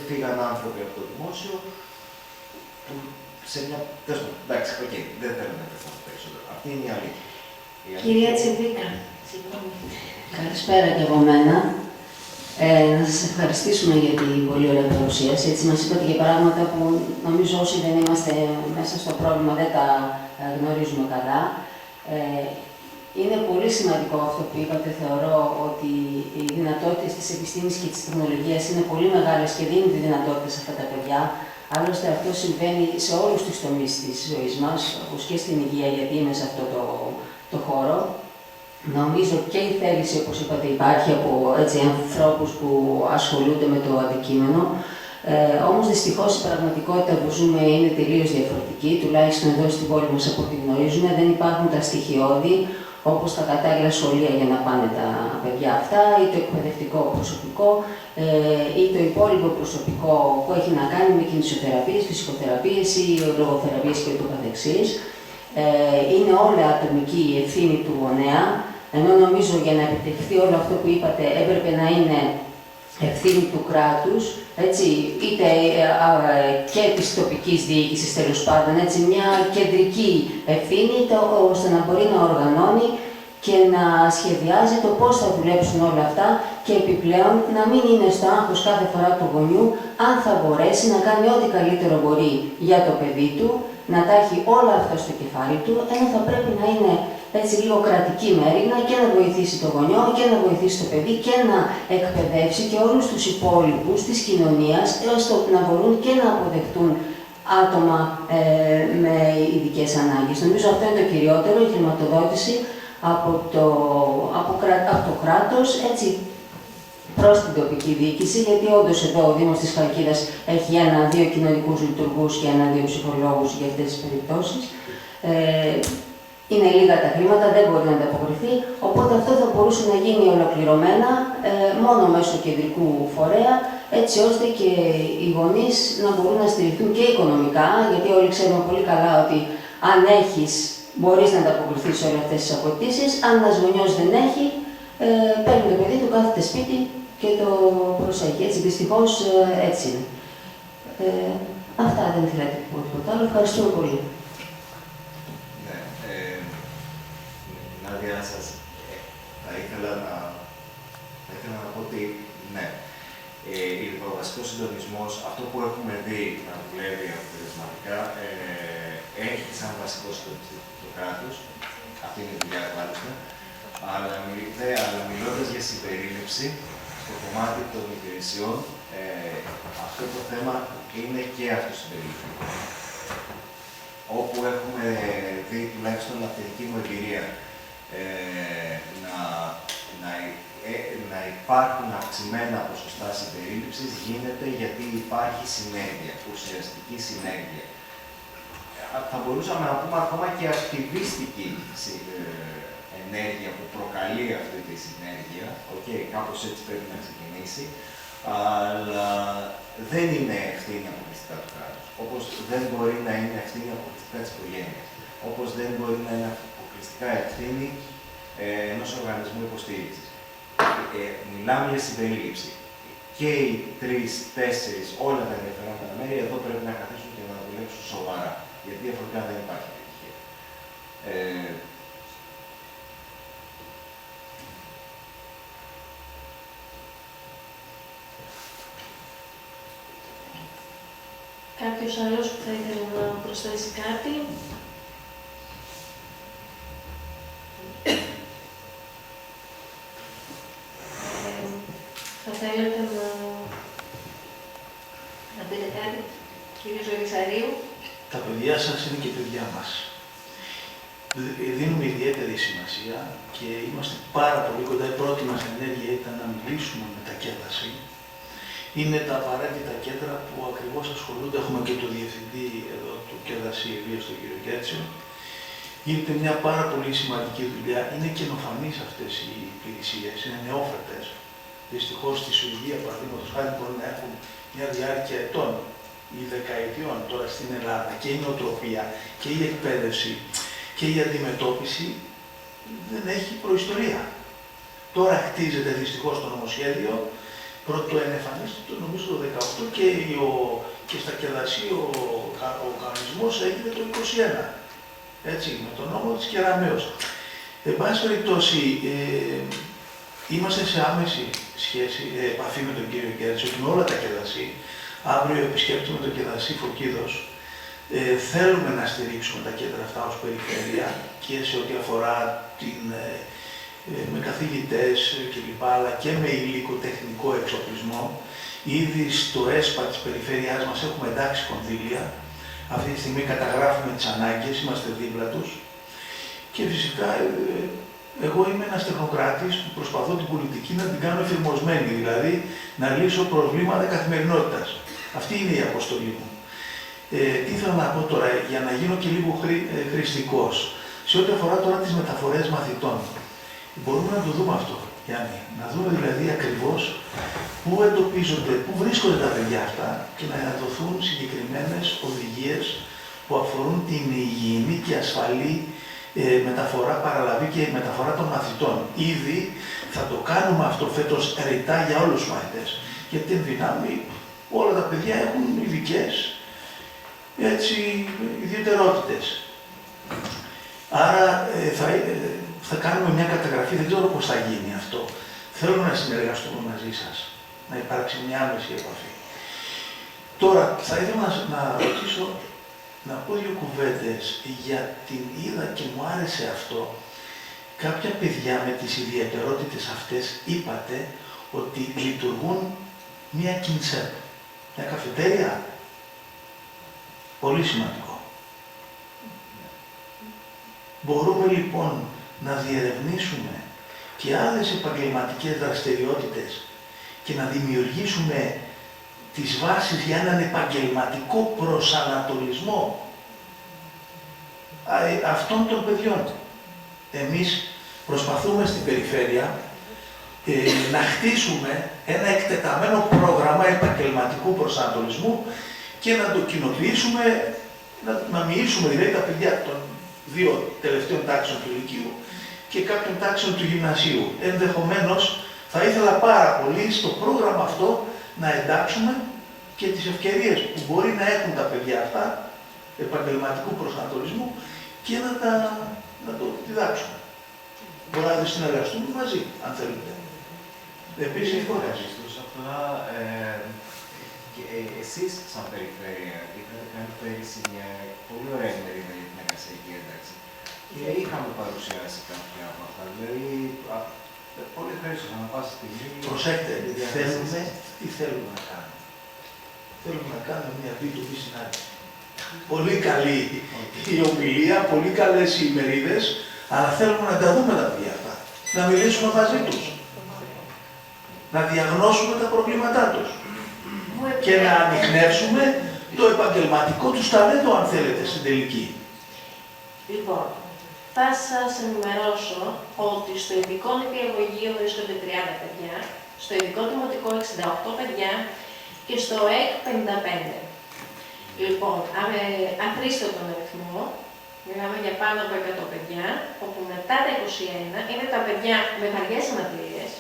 Φύγαν άνθρωποι από το δημόσιο που σε μια... Εντάξει, δεν θέλω να επεκταθώ περισσότερο. Αυτή είναι η αλήθεια. Κυρία Τσιβίκα, καλησπέρα και από μένα. Να σας ευχαριστήσουμε για την πολύ ωραία παρουσίαση. Έτσι μας είπατε και πράγματα που νομίζω όσοι δεν είμαστε μέσα στο πρόβλημα δεν τα γνωρίζουμε καλά. Είναι πολύ σημαντικό αυτό που είπατε. Θεωρώ ότι οι δυνατότητες της επιστήμης και της τεχνολογίας είναι πολύ μεγάλες και δίνουν τη δυνατότητα σε αυτά τα παιδιά. Άλλωστε αυτό συμβαίνει σε όλους τους τομείς της ζωής μας, όπως και στην υγεία, γιατί είμαι σε αυτό το χώρο. Νομίζω και η θέληση, όπως είπατε, υπάρχει από ανθρώπους που ασχολούνται με το αντικείμενο. Όμως δυστυχώς η πραγματικότητα που ζούμε είναι τελείως διαφορετική, τουλάχιστον εδώ στην πόλη μας από ό,τι γνωρίζουμε. Δεν υπάρχουν τα στοιχειώδη, όπως τα κατάλληλα σχολεία για να πάνε τα παιδιά αυτά, ή το εκπαιδευτικό προσωπικό, ή το υπόλοιπο προσωπικό που έχει να κάνει με κινησιοθεραπείες, φυσικοθεραπείες ή λογοθεραπείες και ούτω καθεξής. Είναι όλα ατομική η ευθύνη του γονέα, ενώ νομίζω για να επιτευχθεί όλο αυτό που είπατε έπρεπε να είναι ευθύνη του κράτους, έτσι, είτε και της τοπικής διοίκησης τέλος πάντων, έτσι, μια κεντρική ευθύνη, ώστε να μπορεί να οργανώνει και να σχεδιάζει το πώς θα δουλέψουν όλα αυτά και επιπλέον να μην είναι στο άγχος κάθε φορά του γονιού αν θα μπορέσει να κάνει ό,τι καλύτερο μπορεί για το παιδί του, να τα έχει όλα αυτά στο κεφάλι του, ενώ θα πρέπει να είναι έτσι λίγο κρατική μέρημνα και να βοηθήσει το γονιό και να βοηθήσει το παιδί και να εκπαιδεύσει και όλους τους υπόλοιπους της κοινωνίας, ώστε να μπορούν και να αποδεχτούν άτομα με ειδικές ανάγκες. Νομίζω αυτό είναι το κυριότερο, η χρηματοδότηση από το κράτος, έτσι, προς την τοπική διοίκηση, γιατί όντως εδώ ο Δήμος της Χαλκίδας έχει 1-2 κοινωνικούς λειτουργούς και 1-2 ψυχολόγους για αυτές τις περιπτώσεις. Είναι λίγα τα χρήματα, δεν μπορεί να ανταποκριθεί, οπότε αυτό θα μπορούσε να γίνει ολοκληρωμένα μόνο μέσω κεντρικού φορέα, έτσι ώστε και οι γονείς να μπορούν να στηριχθούν και οικονομικά, γιατί όλοι ξέρουμε πολύ καλά ότι αν έχεις, μπορείς να ανταποκριθείς σε όλες αυτές τις απαιτήσεις. Αν ένας γονιός δεν έχει, παίρνει το παιδί του, κάθεται σπίτι και το προσέχει. Έτσι, δυστυχώς έτσι είναι. Αυτά δεν θέλετε να πω τίποτα άλλο. Ευχαριστούμε πολύ. Νάντια, θα ήθελα να πω ότι ναι, ο βασικός συντονισμός, αυτό που έχουμε δει να δουλεύει αποτελεσματικά, έχει σαν βασικό συντονιστή το κράτος, αυτή είναι η δουλειά μάλιστα, αλλά μιλώντας για συμπερίληψη, στο κομμάτι των υπηρεσιών, αυτό το θέμα είναι και αυτοσυμπερίληψη. Όπου έχουμε δει, τουλάχιστον από τη δική μου εμπειρία, να υπάρχουν αυξημένα ποσοστά συμπερίληψης, γίνεται γιατί υπάρχει συνέργεια, ουσιαστική συνέργεια. Θα μπορούσαμε να πούμε ακόμα και ακτιβίστικη ενέργεια που προκαλεί αυτή τη συνέργεια. Κάπως έτσι πρέπει να ξεκινήσει, αλλά δεν είναι ευθύνη αποκλειστικά του κράτους. Όπως δεν μπορεί να είναι ευθύνη αποκλειστικά της οικογένειας. Όπως δεν μπορεί να είναι αποκλειστικά ευθύνη ενός οργανισμού υποστήριξης. Μιλάμε για συμπερίληψη. Και οι 3-4, όλα τα ενδιαφερόμενα μέρη εδώ πρέπει να καθίσουν και να δουλέψουν σοβαρά. Γιατί διαφορετικά δεν υπάρχει επιτυχία. Κάποιος άλλος που θα ήθελε να προσθέσει κάτι? Θα θέλετε να πείτε κάτι, κύριε Ζωγησαρίου? Τα παιδιά σας είναι και παιδιά μας. Δίνουμε ιδιαίτερη σημασία και είμαστε πάρα πολύ κοντά. Η πρώτη μας ενέργεια ήταν να μιλήσουμε με τα κένταση. Είναι τα απαραίτητα κέντρα που ακριβώς ασχολούνται. Έχουμε και το διευθυντή εδώ του Κένταση Ιδίας, τον κύριο Γκέρτσιο. Γίνεται μια πάρα πολύ σημαντική δουλειά. Είναι καινοφανείς αυτές οι υπηρεσίες, είναι νεόφερτες. Δυστυχώς στη Σουηδία, παραδείγματος χάρη, μπορεί να έχουν μια διάρκεια ετών ή δεκαετιών. Τώρα στην Ελλάδα και η νοοτροπία και η εκπαίδευση και η αντιμετώπιση δεν έχει προϊστορία. Τώρα χτίζεται δυστυχώς το νομοσχέδιο. Πρώτο εμφανίστηκε νομίζω το 2018 και στα Κεδασί ο κανονισμός έγινε το 2021. Έτσι, με τον νόμο της Κεραμέως. Εν πάση περιπτώσει, είμαστε σε άμεση σχέση, επαφή με τον κύριο Γκέρτσιο και με όλα τα Κεδασί. Αύριο επισκέπτουμε το Κεδασί Φωκίδος. Θέλουμε να στηρίξουμε τα κέντρα αυτά ως περιφέρεια και σε ό,τι αφορά με καθηγητές κλπ. Αλλά και με υλικοτεχνικό εξοπλισμό. Ήδη στο ΕΣΠΑ της περιφέρειάς μας έχουμε εντάξει κονδύλια. Αυτή τη στιγμή καταγράφουμε τις ανάγκες, είμαστε δίπλα τους. Και φυσικά εγώ είμαι ένας τεχνοκράτης που προσπαθώ την πολιτική να την κάνω εφηρμοσμένη, δηλαδή να λύσω προβλήματα καθημερινότητας. Αυτή είναι η αποστολή μου. Τι θέλω να πω τώρα, για να γίνω και λίγο χρηστικός. Σε ό,τι αφορά τώρα τις μεταφορές μαθητών, μπορούμε να το δούμε αυτό, Γιάννη. Να δούμε δηλαδή ακριβώς πού εντοπίζονται, πού βρίσκονται τα παιδιά αυτά και να δοθούν συγκεκριμένες οδηγίες που αφορούν την υγιεινή και ασφαλή μεταφορά, παραλαβή και μεταφορά των μαθητών. Ήδη θα το κάνουμε αυτό φέτος ρητά για όλους τους μαθητές. Γιατί εν δυνάμει όλα τα παιδιά έχουν ειδικές ιδιαιτερότητες. Άρα θα κάνουμε μια καταγραφή, δεν ξέρω πώς θα γίνει αυτό. Θέλω να συνεργαστούμε μαζί σας, να υπάρξει μια άμεση επαφή. Τώρα, θα ήθελα να ρωτήσω, να πω δύο κουβέντες για την είδα και μου άρεσε αυτό. Κάποια παιδιά με τις ιδιαιτερότητες αυτές είπατε ότι λειτουργούν μια κινσέπ, μια καφετέρια. Πολύ σημαντικό. Μπορούμε λοιπόν να διερευνήσουμε και άλλες επαγγελματικές δραστηριότητες και να δημιουργήσουμε τις βάσεις για έναν επαγγελματικό προσανατολισμό αυτών των παιδιών. Εμείς προσπαθούμε στην περιφέρεια να χτίσουμε ένα εκτεταμένο πρόγραμμα επαγγελματικού προσανατολισμού και να το κοινοποιήσουμε, να μοιήσουμε δηλαδή τα παιδιά των 2 τελευταίων τάξεων του Λυκείου και κάποιων τάξεων του Γυμνασίου. Ενδεχομένως θα ήθελα πάρα πολύ στο πρόγραμμα αυτό να εντάξουμε και τις ευκαιρίες που μπορεί να έχουν τα παιδιά αυτά επαγγελματικού προσανατολισμού και να το διδάξουμε. Μπορεί να συνεργαστούμε μαζί, αν θέλετε. Επίσης, απλά εσείς σαν περιφέρεια είχατε κάνει πέρυσι μια πολύ ωραία ημερίδα για την εργασιακή ένταξη και είχαμε παρουσιάσει κάποια από αυτά. Δηλαδή, πολύ ευχαριστώ να πάσα στιγμή. Προσέξτε, τι θέλουμε να κάνουμε. Θέλουμε να κάνουμε μια B2B συνάντηση. Πολύ καλή η ομιλία, πολύ καλές οι ημερίδες, αλλά θέλουμε να τα δούμε τα παιδιά αυτά. Να μιλήσουμε μαζί τους. Να διαγνώσουμε τα προβλήματά τους. Και να ανιχνεύσουμε το επαγγελματικό τους ταλέντο, αν θέλετε, στην τελική. Λοιπόν, θα σας ενημερώσω ότι στο ειδικό νηπιαγωγείο βρίσκονται 30 παιδιά, στο ειδικό δημοτικό 68 παιδιά και στο ΕΚ 55. Λοιπόν, αθρίστο τον αριθμό, μιλάμε για πάνω από 100 παιδιά, όπου μετά τα 21 είναι τα παιδιά με βαριές αναπηρίες,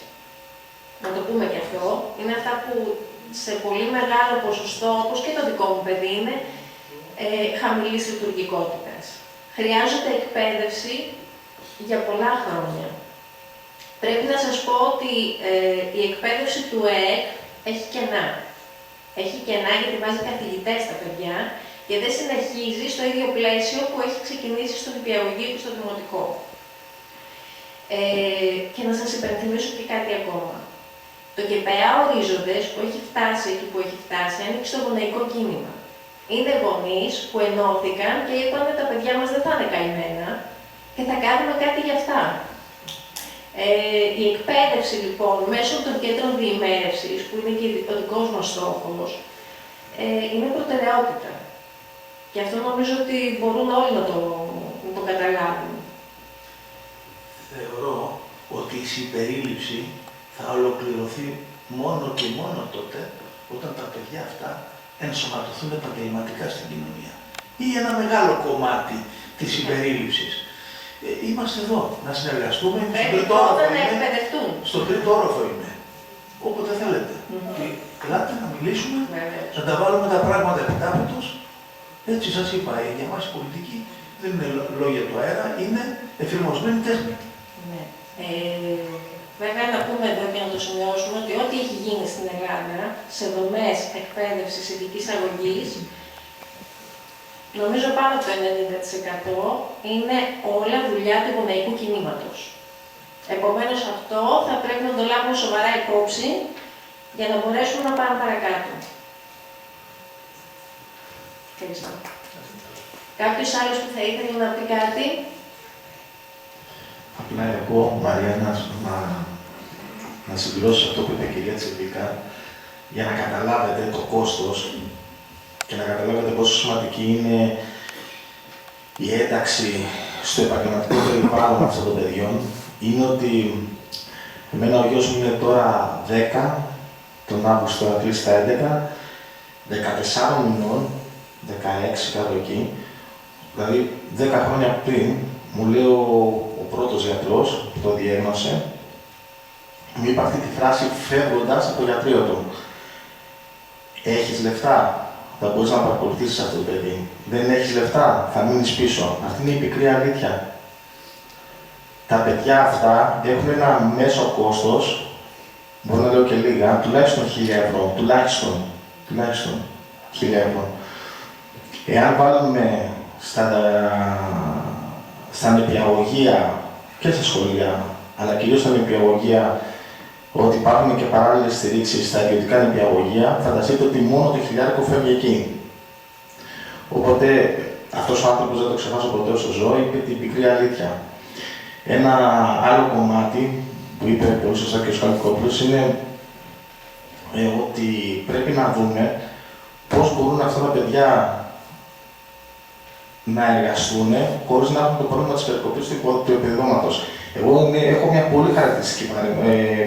να το πούμε και αυτό, είναι αυτά που σε πολύ μεγάλο ποσοστό, όπως και το δικό μου παιδί, είναι χαμηλής λειτουργικότητας. Χρειάζεται εκπαίδευση για πολλά χρόνια. Πρέπει να σας πω ότι η εκπαίδευση του ΕΕΚ έχει κενά. Έχει κενά γιατί βάζει καθηγητές στα παιδιά και δεν συνεχίζει στο ίδιο πλαίσιο που έχει ξεκινήσει στο νηπιαγωγείο και στο δημοτικό. Και να σας υπενθυμίσω και κάτι ακόμα. Το ΚΕΠΕΑ Ορίζοντες που έχει φτάσει εκεί που έχει φτάσει, ανήκει στο γονεϊκό κίνημα. Είναι γονείς που ενώθηκαν και είπαν τα παιδιά μας δεν θα είναι καημένα και θα κάνουμε κάτι για αυτά. Η εκπαίδευση λοιπόν μέσω των κέντρων διημέρευσης, που είναι και ο δικός μας στόχος, είναι προτεραιότητα. Και αυτό νομίζω ότι μπορούν όλοι να το καταλάβουν. Θεωρώ ότι η συμπερίληψη θα ολοκληρωθεί μόνο και μόνο τότε όταν τα παιδιά αυτά ενσωματωθούν επαγγελματικά στην κοινωνία. Ή ένα μεγάλο κομμάτι της συμπερίληψης. Είμαστε εδώ να συνεργαστούμε. Στον τρίτο όροφο είμαι. Όποτε θέλετε. Ελάτε να μιλήσουμε, να τα βάλουμε τα πράγματα επιτάπητος. Έτσι σας είπα, για μας η πολιτική δεν είναι λόγια του αέρα, είναι εφηρμοσμένη τέχνη. Ναι. Βέβαια, να πούμε εδώ και να το σημειώσουμε ότι ό,τι έχει γίνει στην Ελλάδα σε δομές εκπαίδευσης ειδικής αγωγής, νομίζω πάνω από το 90% είναι όλα δουλειά του γονεϊκού κινήματος. Επομένως, αυτό θα πρέπει να το λάβουμε σοβαρά υπόψη για να μπορέσουμε να πάμε παρακάτω. Ευχαριστώ. Κάποιος άλλος που θα ήθελε να πει κάτι? Απλά εγώ, Μαριάννα, να συμπληρώσω αυτό που είπε η κυρία Τσιμπίκα, για να καταλάβετε το κόστος και να καταλάβετε πόσο σημαντική είναι η ένταξη στο επαγγελματικό περιβάλλον αυτών των παιδιών, είναι ότι εμένα ο γιος μου είναι τώρα 10, τον Αύγουστο θα κλείσει τα 11, 14 μηνών, 16 κάτω εκεί, δηλαδή 10 χρόνια πριν, μου λέει ο πρώτος γιατρός που το διέγνωσε, μου είπε αυτή τη φράση φεύγοντας από το γιατρείο του. Έχεις λεφτά, θα μπορείς να παρακολουθήσεις αυτό το παιδί. Δεν έχεις λεφτά, θα μείνεις πίσω. Αυτή είναι η πικρή αλήθεια. Τα παιδιά αυτά έχουν ένα μέσο κόστος, μπορώ να λέω και λίγα, τουλάχιστον 1.000 ευρώ. Τουλάχιστον 1.000 ευρώ. Εάν βάλουμε στα νηπιαγωγεία και στα σχολεία, αλλά κυρίως στα νηπιαγωγεία, ότι υπάρχουν και παράλληλες στηρίξεις στα ιδιωτικά νηπιαγωγεία, φανταστείτε ότι μόνο το 1.000 φεύγει εκεί. Οπότε, αυτός ο άνθρωπος, δεν το ξεχάσω ποτέ όσο ζω, είπε την πικρή αλήθεια. Ένα άλλο κομμάτι που είπε πολύ σωστά και ο Σκαλικόπουλος είναι ότι πρέπει να δούμε πώς μπορούν αυτά τα παιδιά να εργαστούν χωρίς να έχουν το πρόβλημα της περικοπής του επιδόματος. Εγώ έχω μια πολύ χαρακτηριστική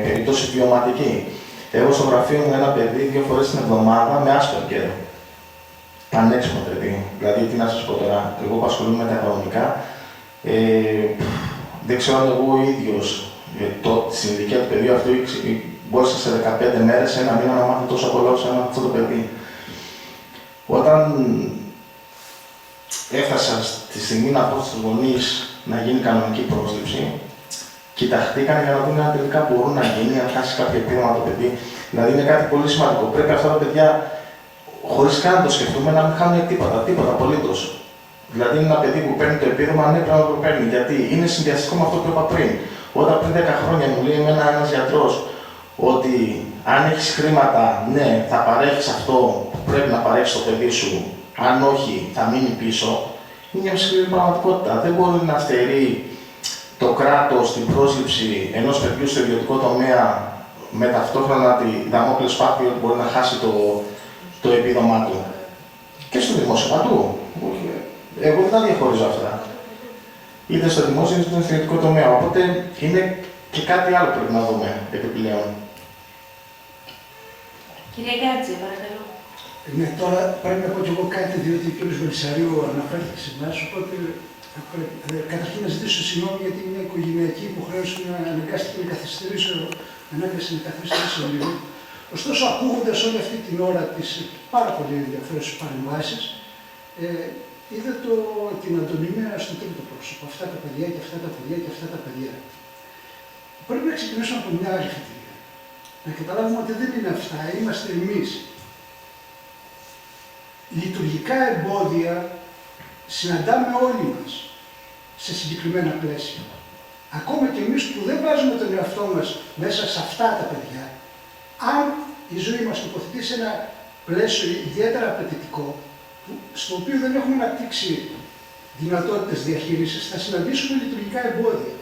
περίπτωση βιωματική. Έχω στο γραφείο μου ένα παιδί 2 φορές την εβδομάδα με Asperger. Πανέξυπνο παιδί. Δηλαδή, τι να σας πω τώρα, εγώ που ασχολούμαι με τα οικονομικά, δεν ξέρω αν εγώ ο ίδιος στην ηλικία του παιδιού αυτού μπόρεσα σε 15 μέρες, ένα μήνα να μάθω τόσο πολλά όσο έμαθα αυτό το παιδί. Όταν έφτασα στη στιγμή να πω στους γονείς να γίνει κανονική πρόσληψη, κοιταχτήκαν για να δουν αν τελικά μπορούν να γίνει, αν χάσει κάποιο επίδομα το παιδί. Δηλαδή είναι κάτι πολύ σημαντικό. Πρέπει αυτά τα παιδιά, χωρίς καν να το σκεφτούμε, να μην χάνουν τίποτα απολύτως. Δηλαδή είναι ένα παιδί που παίρνει το επίδομα, ναι, πρέπει να το παίρνει. Γιατί είναι συνδυαστικό με αυτό που είπα πριν. Όταν πριν 10 χρόνια μου λέει εμένα ένας γιατρός ότι αν έχεις χρήματα, ναι, θα παρέχεις αυτό που πρέπει να παρέχεις στο παιδί σου. Αν όχι, θα μείνει πίσω. Είναι μια σκληρή πραγματικότητα. Δεν μπορεί να στερεί το κράτος την πρόσληψη ενός παιδιού στο ιδιωτικό τομέα με ταυτόχρονα τη δαμόκλειο σπάθη ότι μπορεί να χάσει το επίδομά του. Και στο δημόσιο παντού. Εγώ δεν τα διαχωρίζω αυτά. Είτε στο δημόσιο είτε στο ιδιωτικό τομέα. Οπότε είναι και κάτι άλλο που πρέπει να δούμε επιπλέον. Κυρία Γκάτζη, παρακαλώ. Ναι, τώρα πρέπει να πω κι εγώ κάτι, διότι ο κ. Βελισσαρίου αναφέρθηκε σε εμάς, οπότε καταρχήν να ζητήσω συγγνώμη γιατί μια οικογενειακή υποχρέωση αναγκάστηκε να καθυστερήσω λίγο. Ωστόσο, ακούγοντας όλη αυτή την ώρα τις πάρα πολύ ενδιαφέρουσες παρεμβάσεις, είδα την αντωνυμία στο τρίτο πρόσωπο. Αυτά τα παιδιά και αυτά τα παιδιά και αυτά τα παιδιά. Πρέπει να ξεκινήσουμε από μια άλλη φετηρία. Να καταλάβουμε ότι δεν είναι αυτά, είμαστε εμείς. Λειτουργικά εμπόδια συναντάμε όλοι μας σε συγκεκριμένα πλαίσια. Ακόμα και εμείς που δεν βάζουμε τον εαυτό μας μέσα σε αυτά τα παιδιά, αν η ζωή μας τοποθετεί σε ένα πλαίσιο ιδιαίτερα απαιτητικό, στο οποίο δεν έχουμε αναπτύξει δυνατότητες διαχείρισης, θα συναντήσουμε λειτουργικά εμπόδια.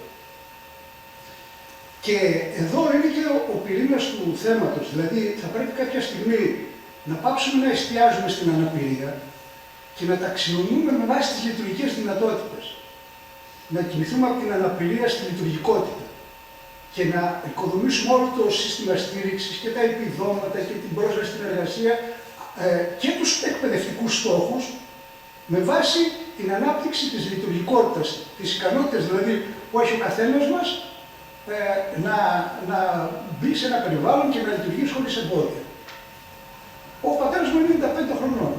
Και εδώ είναι και ο πυρήνας του θέματος, δηλαδή θα πρέπει κάποια στιγμή να πάψουμε να εστιάζουμε στην αναπηρία και να ταξινομούμε με βάση τις λειτουργικές δυνατότητες. Να κινηθούμε από την αναπηρία στη λειτουργικότητα και να οικοδομήσουμε όλο το σύστημα στήριξης και τα επιδόματα και την πρόσβαση στην εργασία και τους εκπαιδευτικούς στόχους με βάση την ανάπτυξη της λειτουργικότητας, τις ικανότητες δηλαδή που έχει ο καθένας μας να μπει σε ένα περιβάλλον και να λειτουργήσει χωρίς εμπόδια. Ο πατέρας μου είναι 95 χρονών.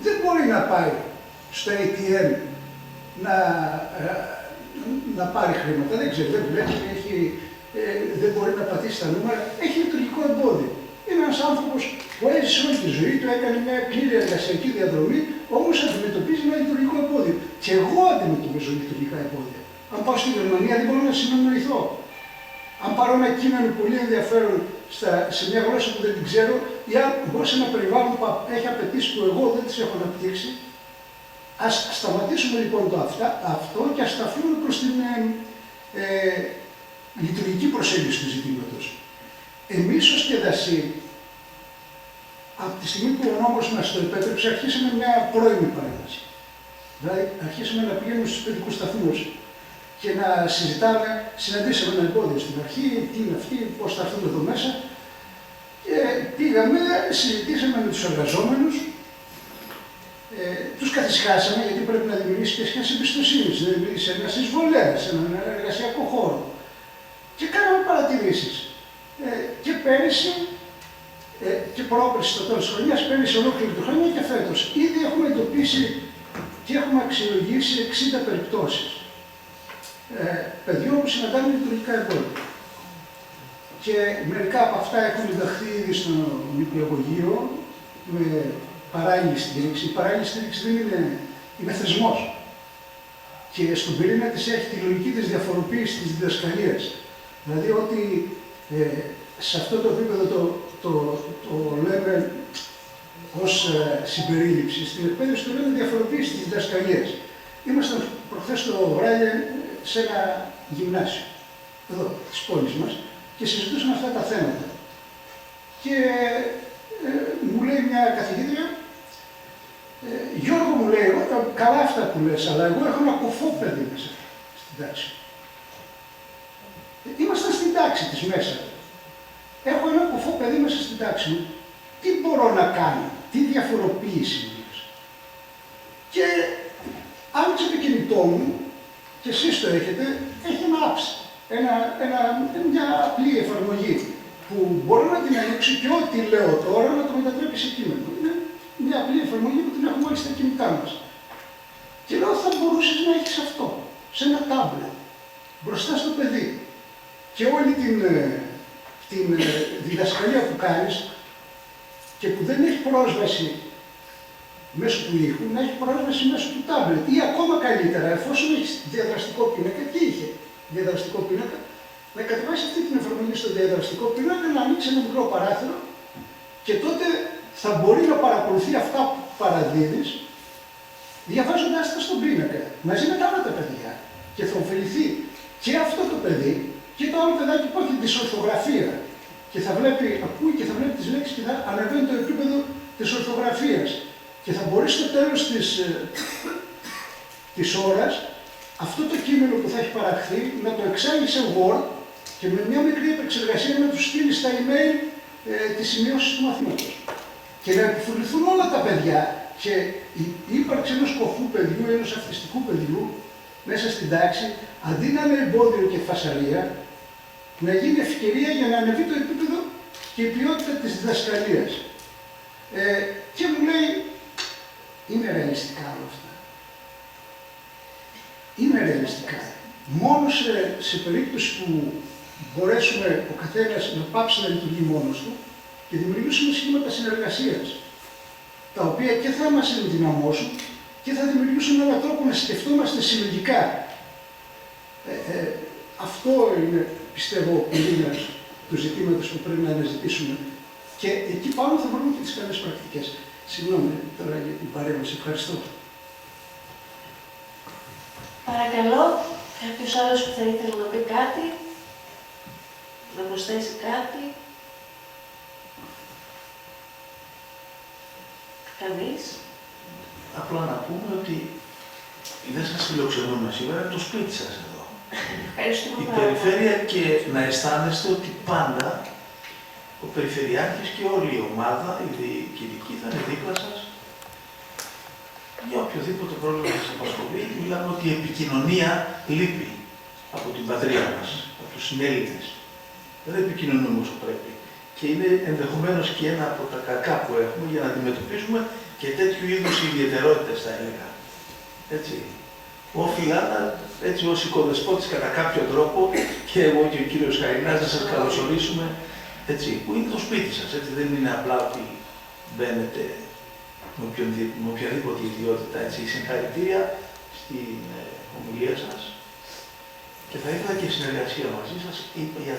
Δεν μπορεί να πάει στο ATM να πάρει χρήματα, δεν ξέρει, δεν βλέπει, δεν μπορεί να πατήσει τα νούμερα, έχει λειτουργικό εμπόδιο. Είναι ένας άνθρωπος που έζησε όλη τη ζωή του, έκανε μια πλήρη εργασιακή διαδρομή, όμως αντιμετωπίζει ένα λειτουργικό εμπόδιο. Και εγώ αντιμετωπίζω λειτουργικά εμπόδια. Αν πάω στη Γερμανία δεν μπορώ να συνεννοηθώ. Αν πάρω ένα κείμενο πολύ ενδιαφέρον σε μια γλώσσα που δεν την ξέρω, ή αν μπω σε ένα περιβάλλον που έχει απαιτήσει που εγώ δεν τις έχω αναπτύξει, ας σταματήσουμε λοιπόν αυτό και ας σταθούμε προς την λειτουργική προσέγγιση του ζητήματος. Εμείς ως ΚΕΔΑΣΥ, από τη στιγμή που ο νόμος μας το επέτρεψε, αρχίσαμε μια πρώιμη παρέμβαση. Δηλαδή, αρχίσαμε να πηγαίνουμε στους παιδικούς σταθμούς και να συζητάμε, συναντήσαμε ένα εμπόδιο στην αρχή, τι είναι αυτή, πώς θα έρθουν εδώ μέσα. Και πήγαμε, συζητήσαμε με τους εργαζόμενους, τους καθισχάσαμε γιατί πρέπει να δημιουργήσει και σχέση εμπιστοσύνης, δηλαδή σε ένας εισβολέας, σε έναν εργασιακό χώρο. Και κάναμε παρατηρήσεις. Και πέρυσι, και πρόπερσι στο τέλος της χρονιάς, πέρυσι ολόκληρη τη χρονιά και φέτος. Ήδη έχουμε εντοπίσει και έχουμε αξιολογήσει 60 περιπτώσεις παιδιών που συναντάνε λειτουργικά εμπόδια. Και μερικά από αυτά έχουν ενταχθεί ήδη στο νηπιαγωγείο με παράλληλη στήριξη. Η παράλληλη στήριξη δεν είναι θεσμός. Και στον πυρήνα της έχει τη λογική της διαφοροποίησης της διδασκαλίας. Δηλαδή ότι σε αυτό το επίπεδο το λέμε ως συμπερίληψη, στην εκπαίδευση το λέμε διαφοροποίηση της διδασκαλίας. Ήμασταν προχθές το βράδυ σε ένα γυμνάσιο, εδώ, της πόλης μας, και συζητούσαμε αυτά τα θέματα. Και μου λέει μια καθηγήτρια, Γιώργο μου λέει, καλά αυτά που λες, αλλά εγώ έχω ένα κοφό παιδί μέσα στην τάξη. Ήμασταν στην τάξη της μέσα. Έχω ένα κοφό παιδί μέσα στην τάξη μου. Τι μπορώ να κάνω, τι διαφοροποίηση μου. Και άνοιξε το κινητό μου, και εσείς το έχετε, έχει ένα apps, μια απλή εφαρμογή που μπορώ να την ανοίξω και ό,τι λέω τώρα να το μετατρέπει σε κείμενο. Είναι μια απλή εφαρμογή που την έχουμε όλοι στα κινητά μας. Και λέω, θα μπορούσες να έχεις αυτό, σε ένα τάμπλετ, μπροστά στο παιδί. Και όλη την διδασκαλία που κάνεις και που δεν έχει πρόσβαση μέσω του ήχου, να έχει πρόσβαση μέσω του τάμπλετ. Ή ακόμα καλύτερα, εφόσον έχει διαδραστικό πίνακα, τι είχε διαδραστικό πίνακα, να κατεβάσει αυτή την εφαρμογή στο διαδραστικό πίνακα, να ανοίξει ένα μικρό παράθυρο και τότε θα μπορεί να παρακολουθεί αυτά που παραδίδεις, διαβάζοντάς τα στον πίνακα, μαζί με τα άλλα τα παιδιά. Και θα ωφεληθεί και αυτό το παιδί και το άλλο παιδάκι που έχει δυσορθογραφία. Και θα βλέπει, ακούει και θα βλέπει τις λέξεις και θα ανεβαίνει το επίπεδο της ορθογραφίας. Και θα μπορεί στο τέλος της ώρας αυτό το κείμενο που θα έχει παραχθεί να το εξάγει σε Word και με μια μικρή επεξεργασία να του στείλει στα email τις σημειώσεις του μαθήματος. Και να επιφυληθούν όλα τα παιδιά και η ύπαρξη ενός κοφού παιδιού, ενός αυτιστικού παιδιού μέσα στην τάξη, αντί να είναι εμπόδιο και φασαρία, να γίνει ευκαιρία για να ανεβεί το επίπεδο και η ποιότητα της διδασκαλίας. Και μου λέει, είναι ρεαλιστικά όλα αυτά. Είναι ρεαλιστικά. Μόνο σε περίπτωση που μπορέσουμε ο καθένας να πάψει να λειτουργεί μόνος του και δημιουργήσουμε σχήματα συνεργασίας, τα οποία και θα μας ενδυναμώσουν και θα δημιουργήσουν έναν τρόπο να σκεφτόμαστε συλλογικά. Αυτό είναι, πιστεύω, ο πυρήνας του ζητήματος που πρέπει να αναζητήσουμε. Και εκεί πάνω θα βρούμε και τις καλές πρακτικές. Συγγνώμη τώρα για την παρέμβαση. Ευχαριστώ. Παρακαλώ, κάποιος άλλος που θα ήθελε να πει κάτι, να προσθέσει κάτι. Κανείς. Απλά να πούμε ότι δεν σας φιλοξενούμε σήμερα, είναι το σπίτι σας εδώ. Ευχαριστούμε Η πάρα περιφέρεια και να αισθάνεστε ότι πάντα ο Περιφερειάρχης και όλη η ομάδα, η διοικητική, θα είναι δίπλα σας για οποιοδήποτε πρόβλημα σας απασχολεί. Μιλάμε ότι η επικοινωνία λείπει από την πατρίδα μας, από τους συνέλληνες. Δεν επικοινωνούμε όσο πρέπει. Και είναι ενδεχομένως και ένα από τα κακά που έχουμε για να αντιμετωπίσουμε και τέτοιου είδους ιδιαιτερότητες, θα έλεγα. Έτσι. Όφιλα, έτσι ως οικοδεσπότης κατά κάποιο τρόπο, και εγώ και ο κύριος Χαρινάς να σας καλωσορίσουμε, έτσι, που είναι το σπίτι σας. Έτσι. Δεν είναι απλά ότι μπαίνετε με οποιαδήποτε ιδιότητα. Έτσι. Συγχαρητήρια στην ομιλία σας και θα ήθελα και συνεργασία μαζί σας για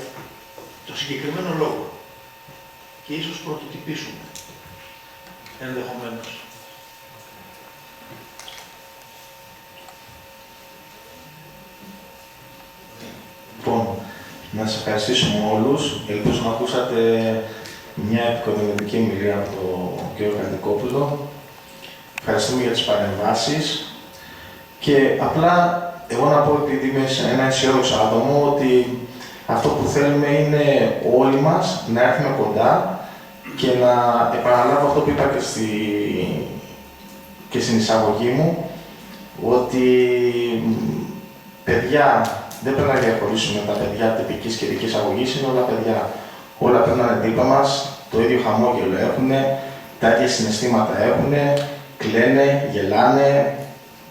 το συγκεκριμένο λόγο και ίσως πρωτοτυπήσουμε ενδεχομένως. Λοιπόν, να σας ευχαριστήσουμε όλους. Ελπίζω να ακούσατε μια επικοδομητική ομιλία από τον κ. Καντικόπουλο. Ευχαριστούμε για τις παρεμβάσεις. Και απλά, εγώ να πω, επειδή είμαι ένα αισιόδοξο άτομο, ότι αυτό που θέλουμε είναι όλοι μας να έρθουμε κοντά και να επαναλάβω αυτό που είπα και στην εισαγωγή μου, ότι παιδιά, δεν πρέπει να διαχωρίσουμε τα παιδιά τυπικής και ειδικής αγωγής, είναι όλα παιδιά. Όλα πρέπει να είναι δίπλα μας, το ίδιο χαμόγελο έχουν, τα ίδια συναισθήματα έχουν, κλαίνε, γελάνε.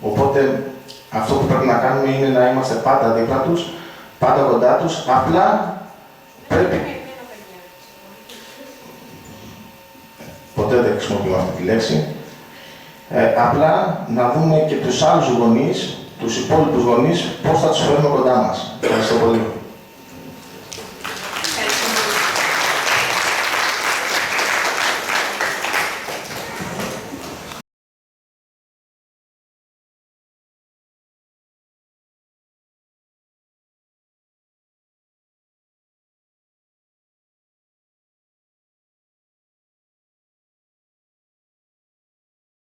Οπότε αυτό που πρέπει να κάνουμε είναι να είμαστε πάντα δίπλα τους, πάντα κοντά τους, απλά πρέπει... Ποτέ δεν χρησιμοποιούμε αυτή τη λέξη. Απλά να δούμε και τους άλλους γονείς, τους υπόλοιπους γονείς, πώς θα τους φέρουμε κοντά μας. Ευχαριστώ πολύ.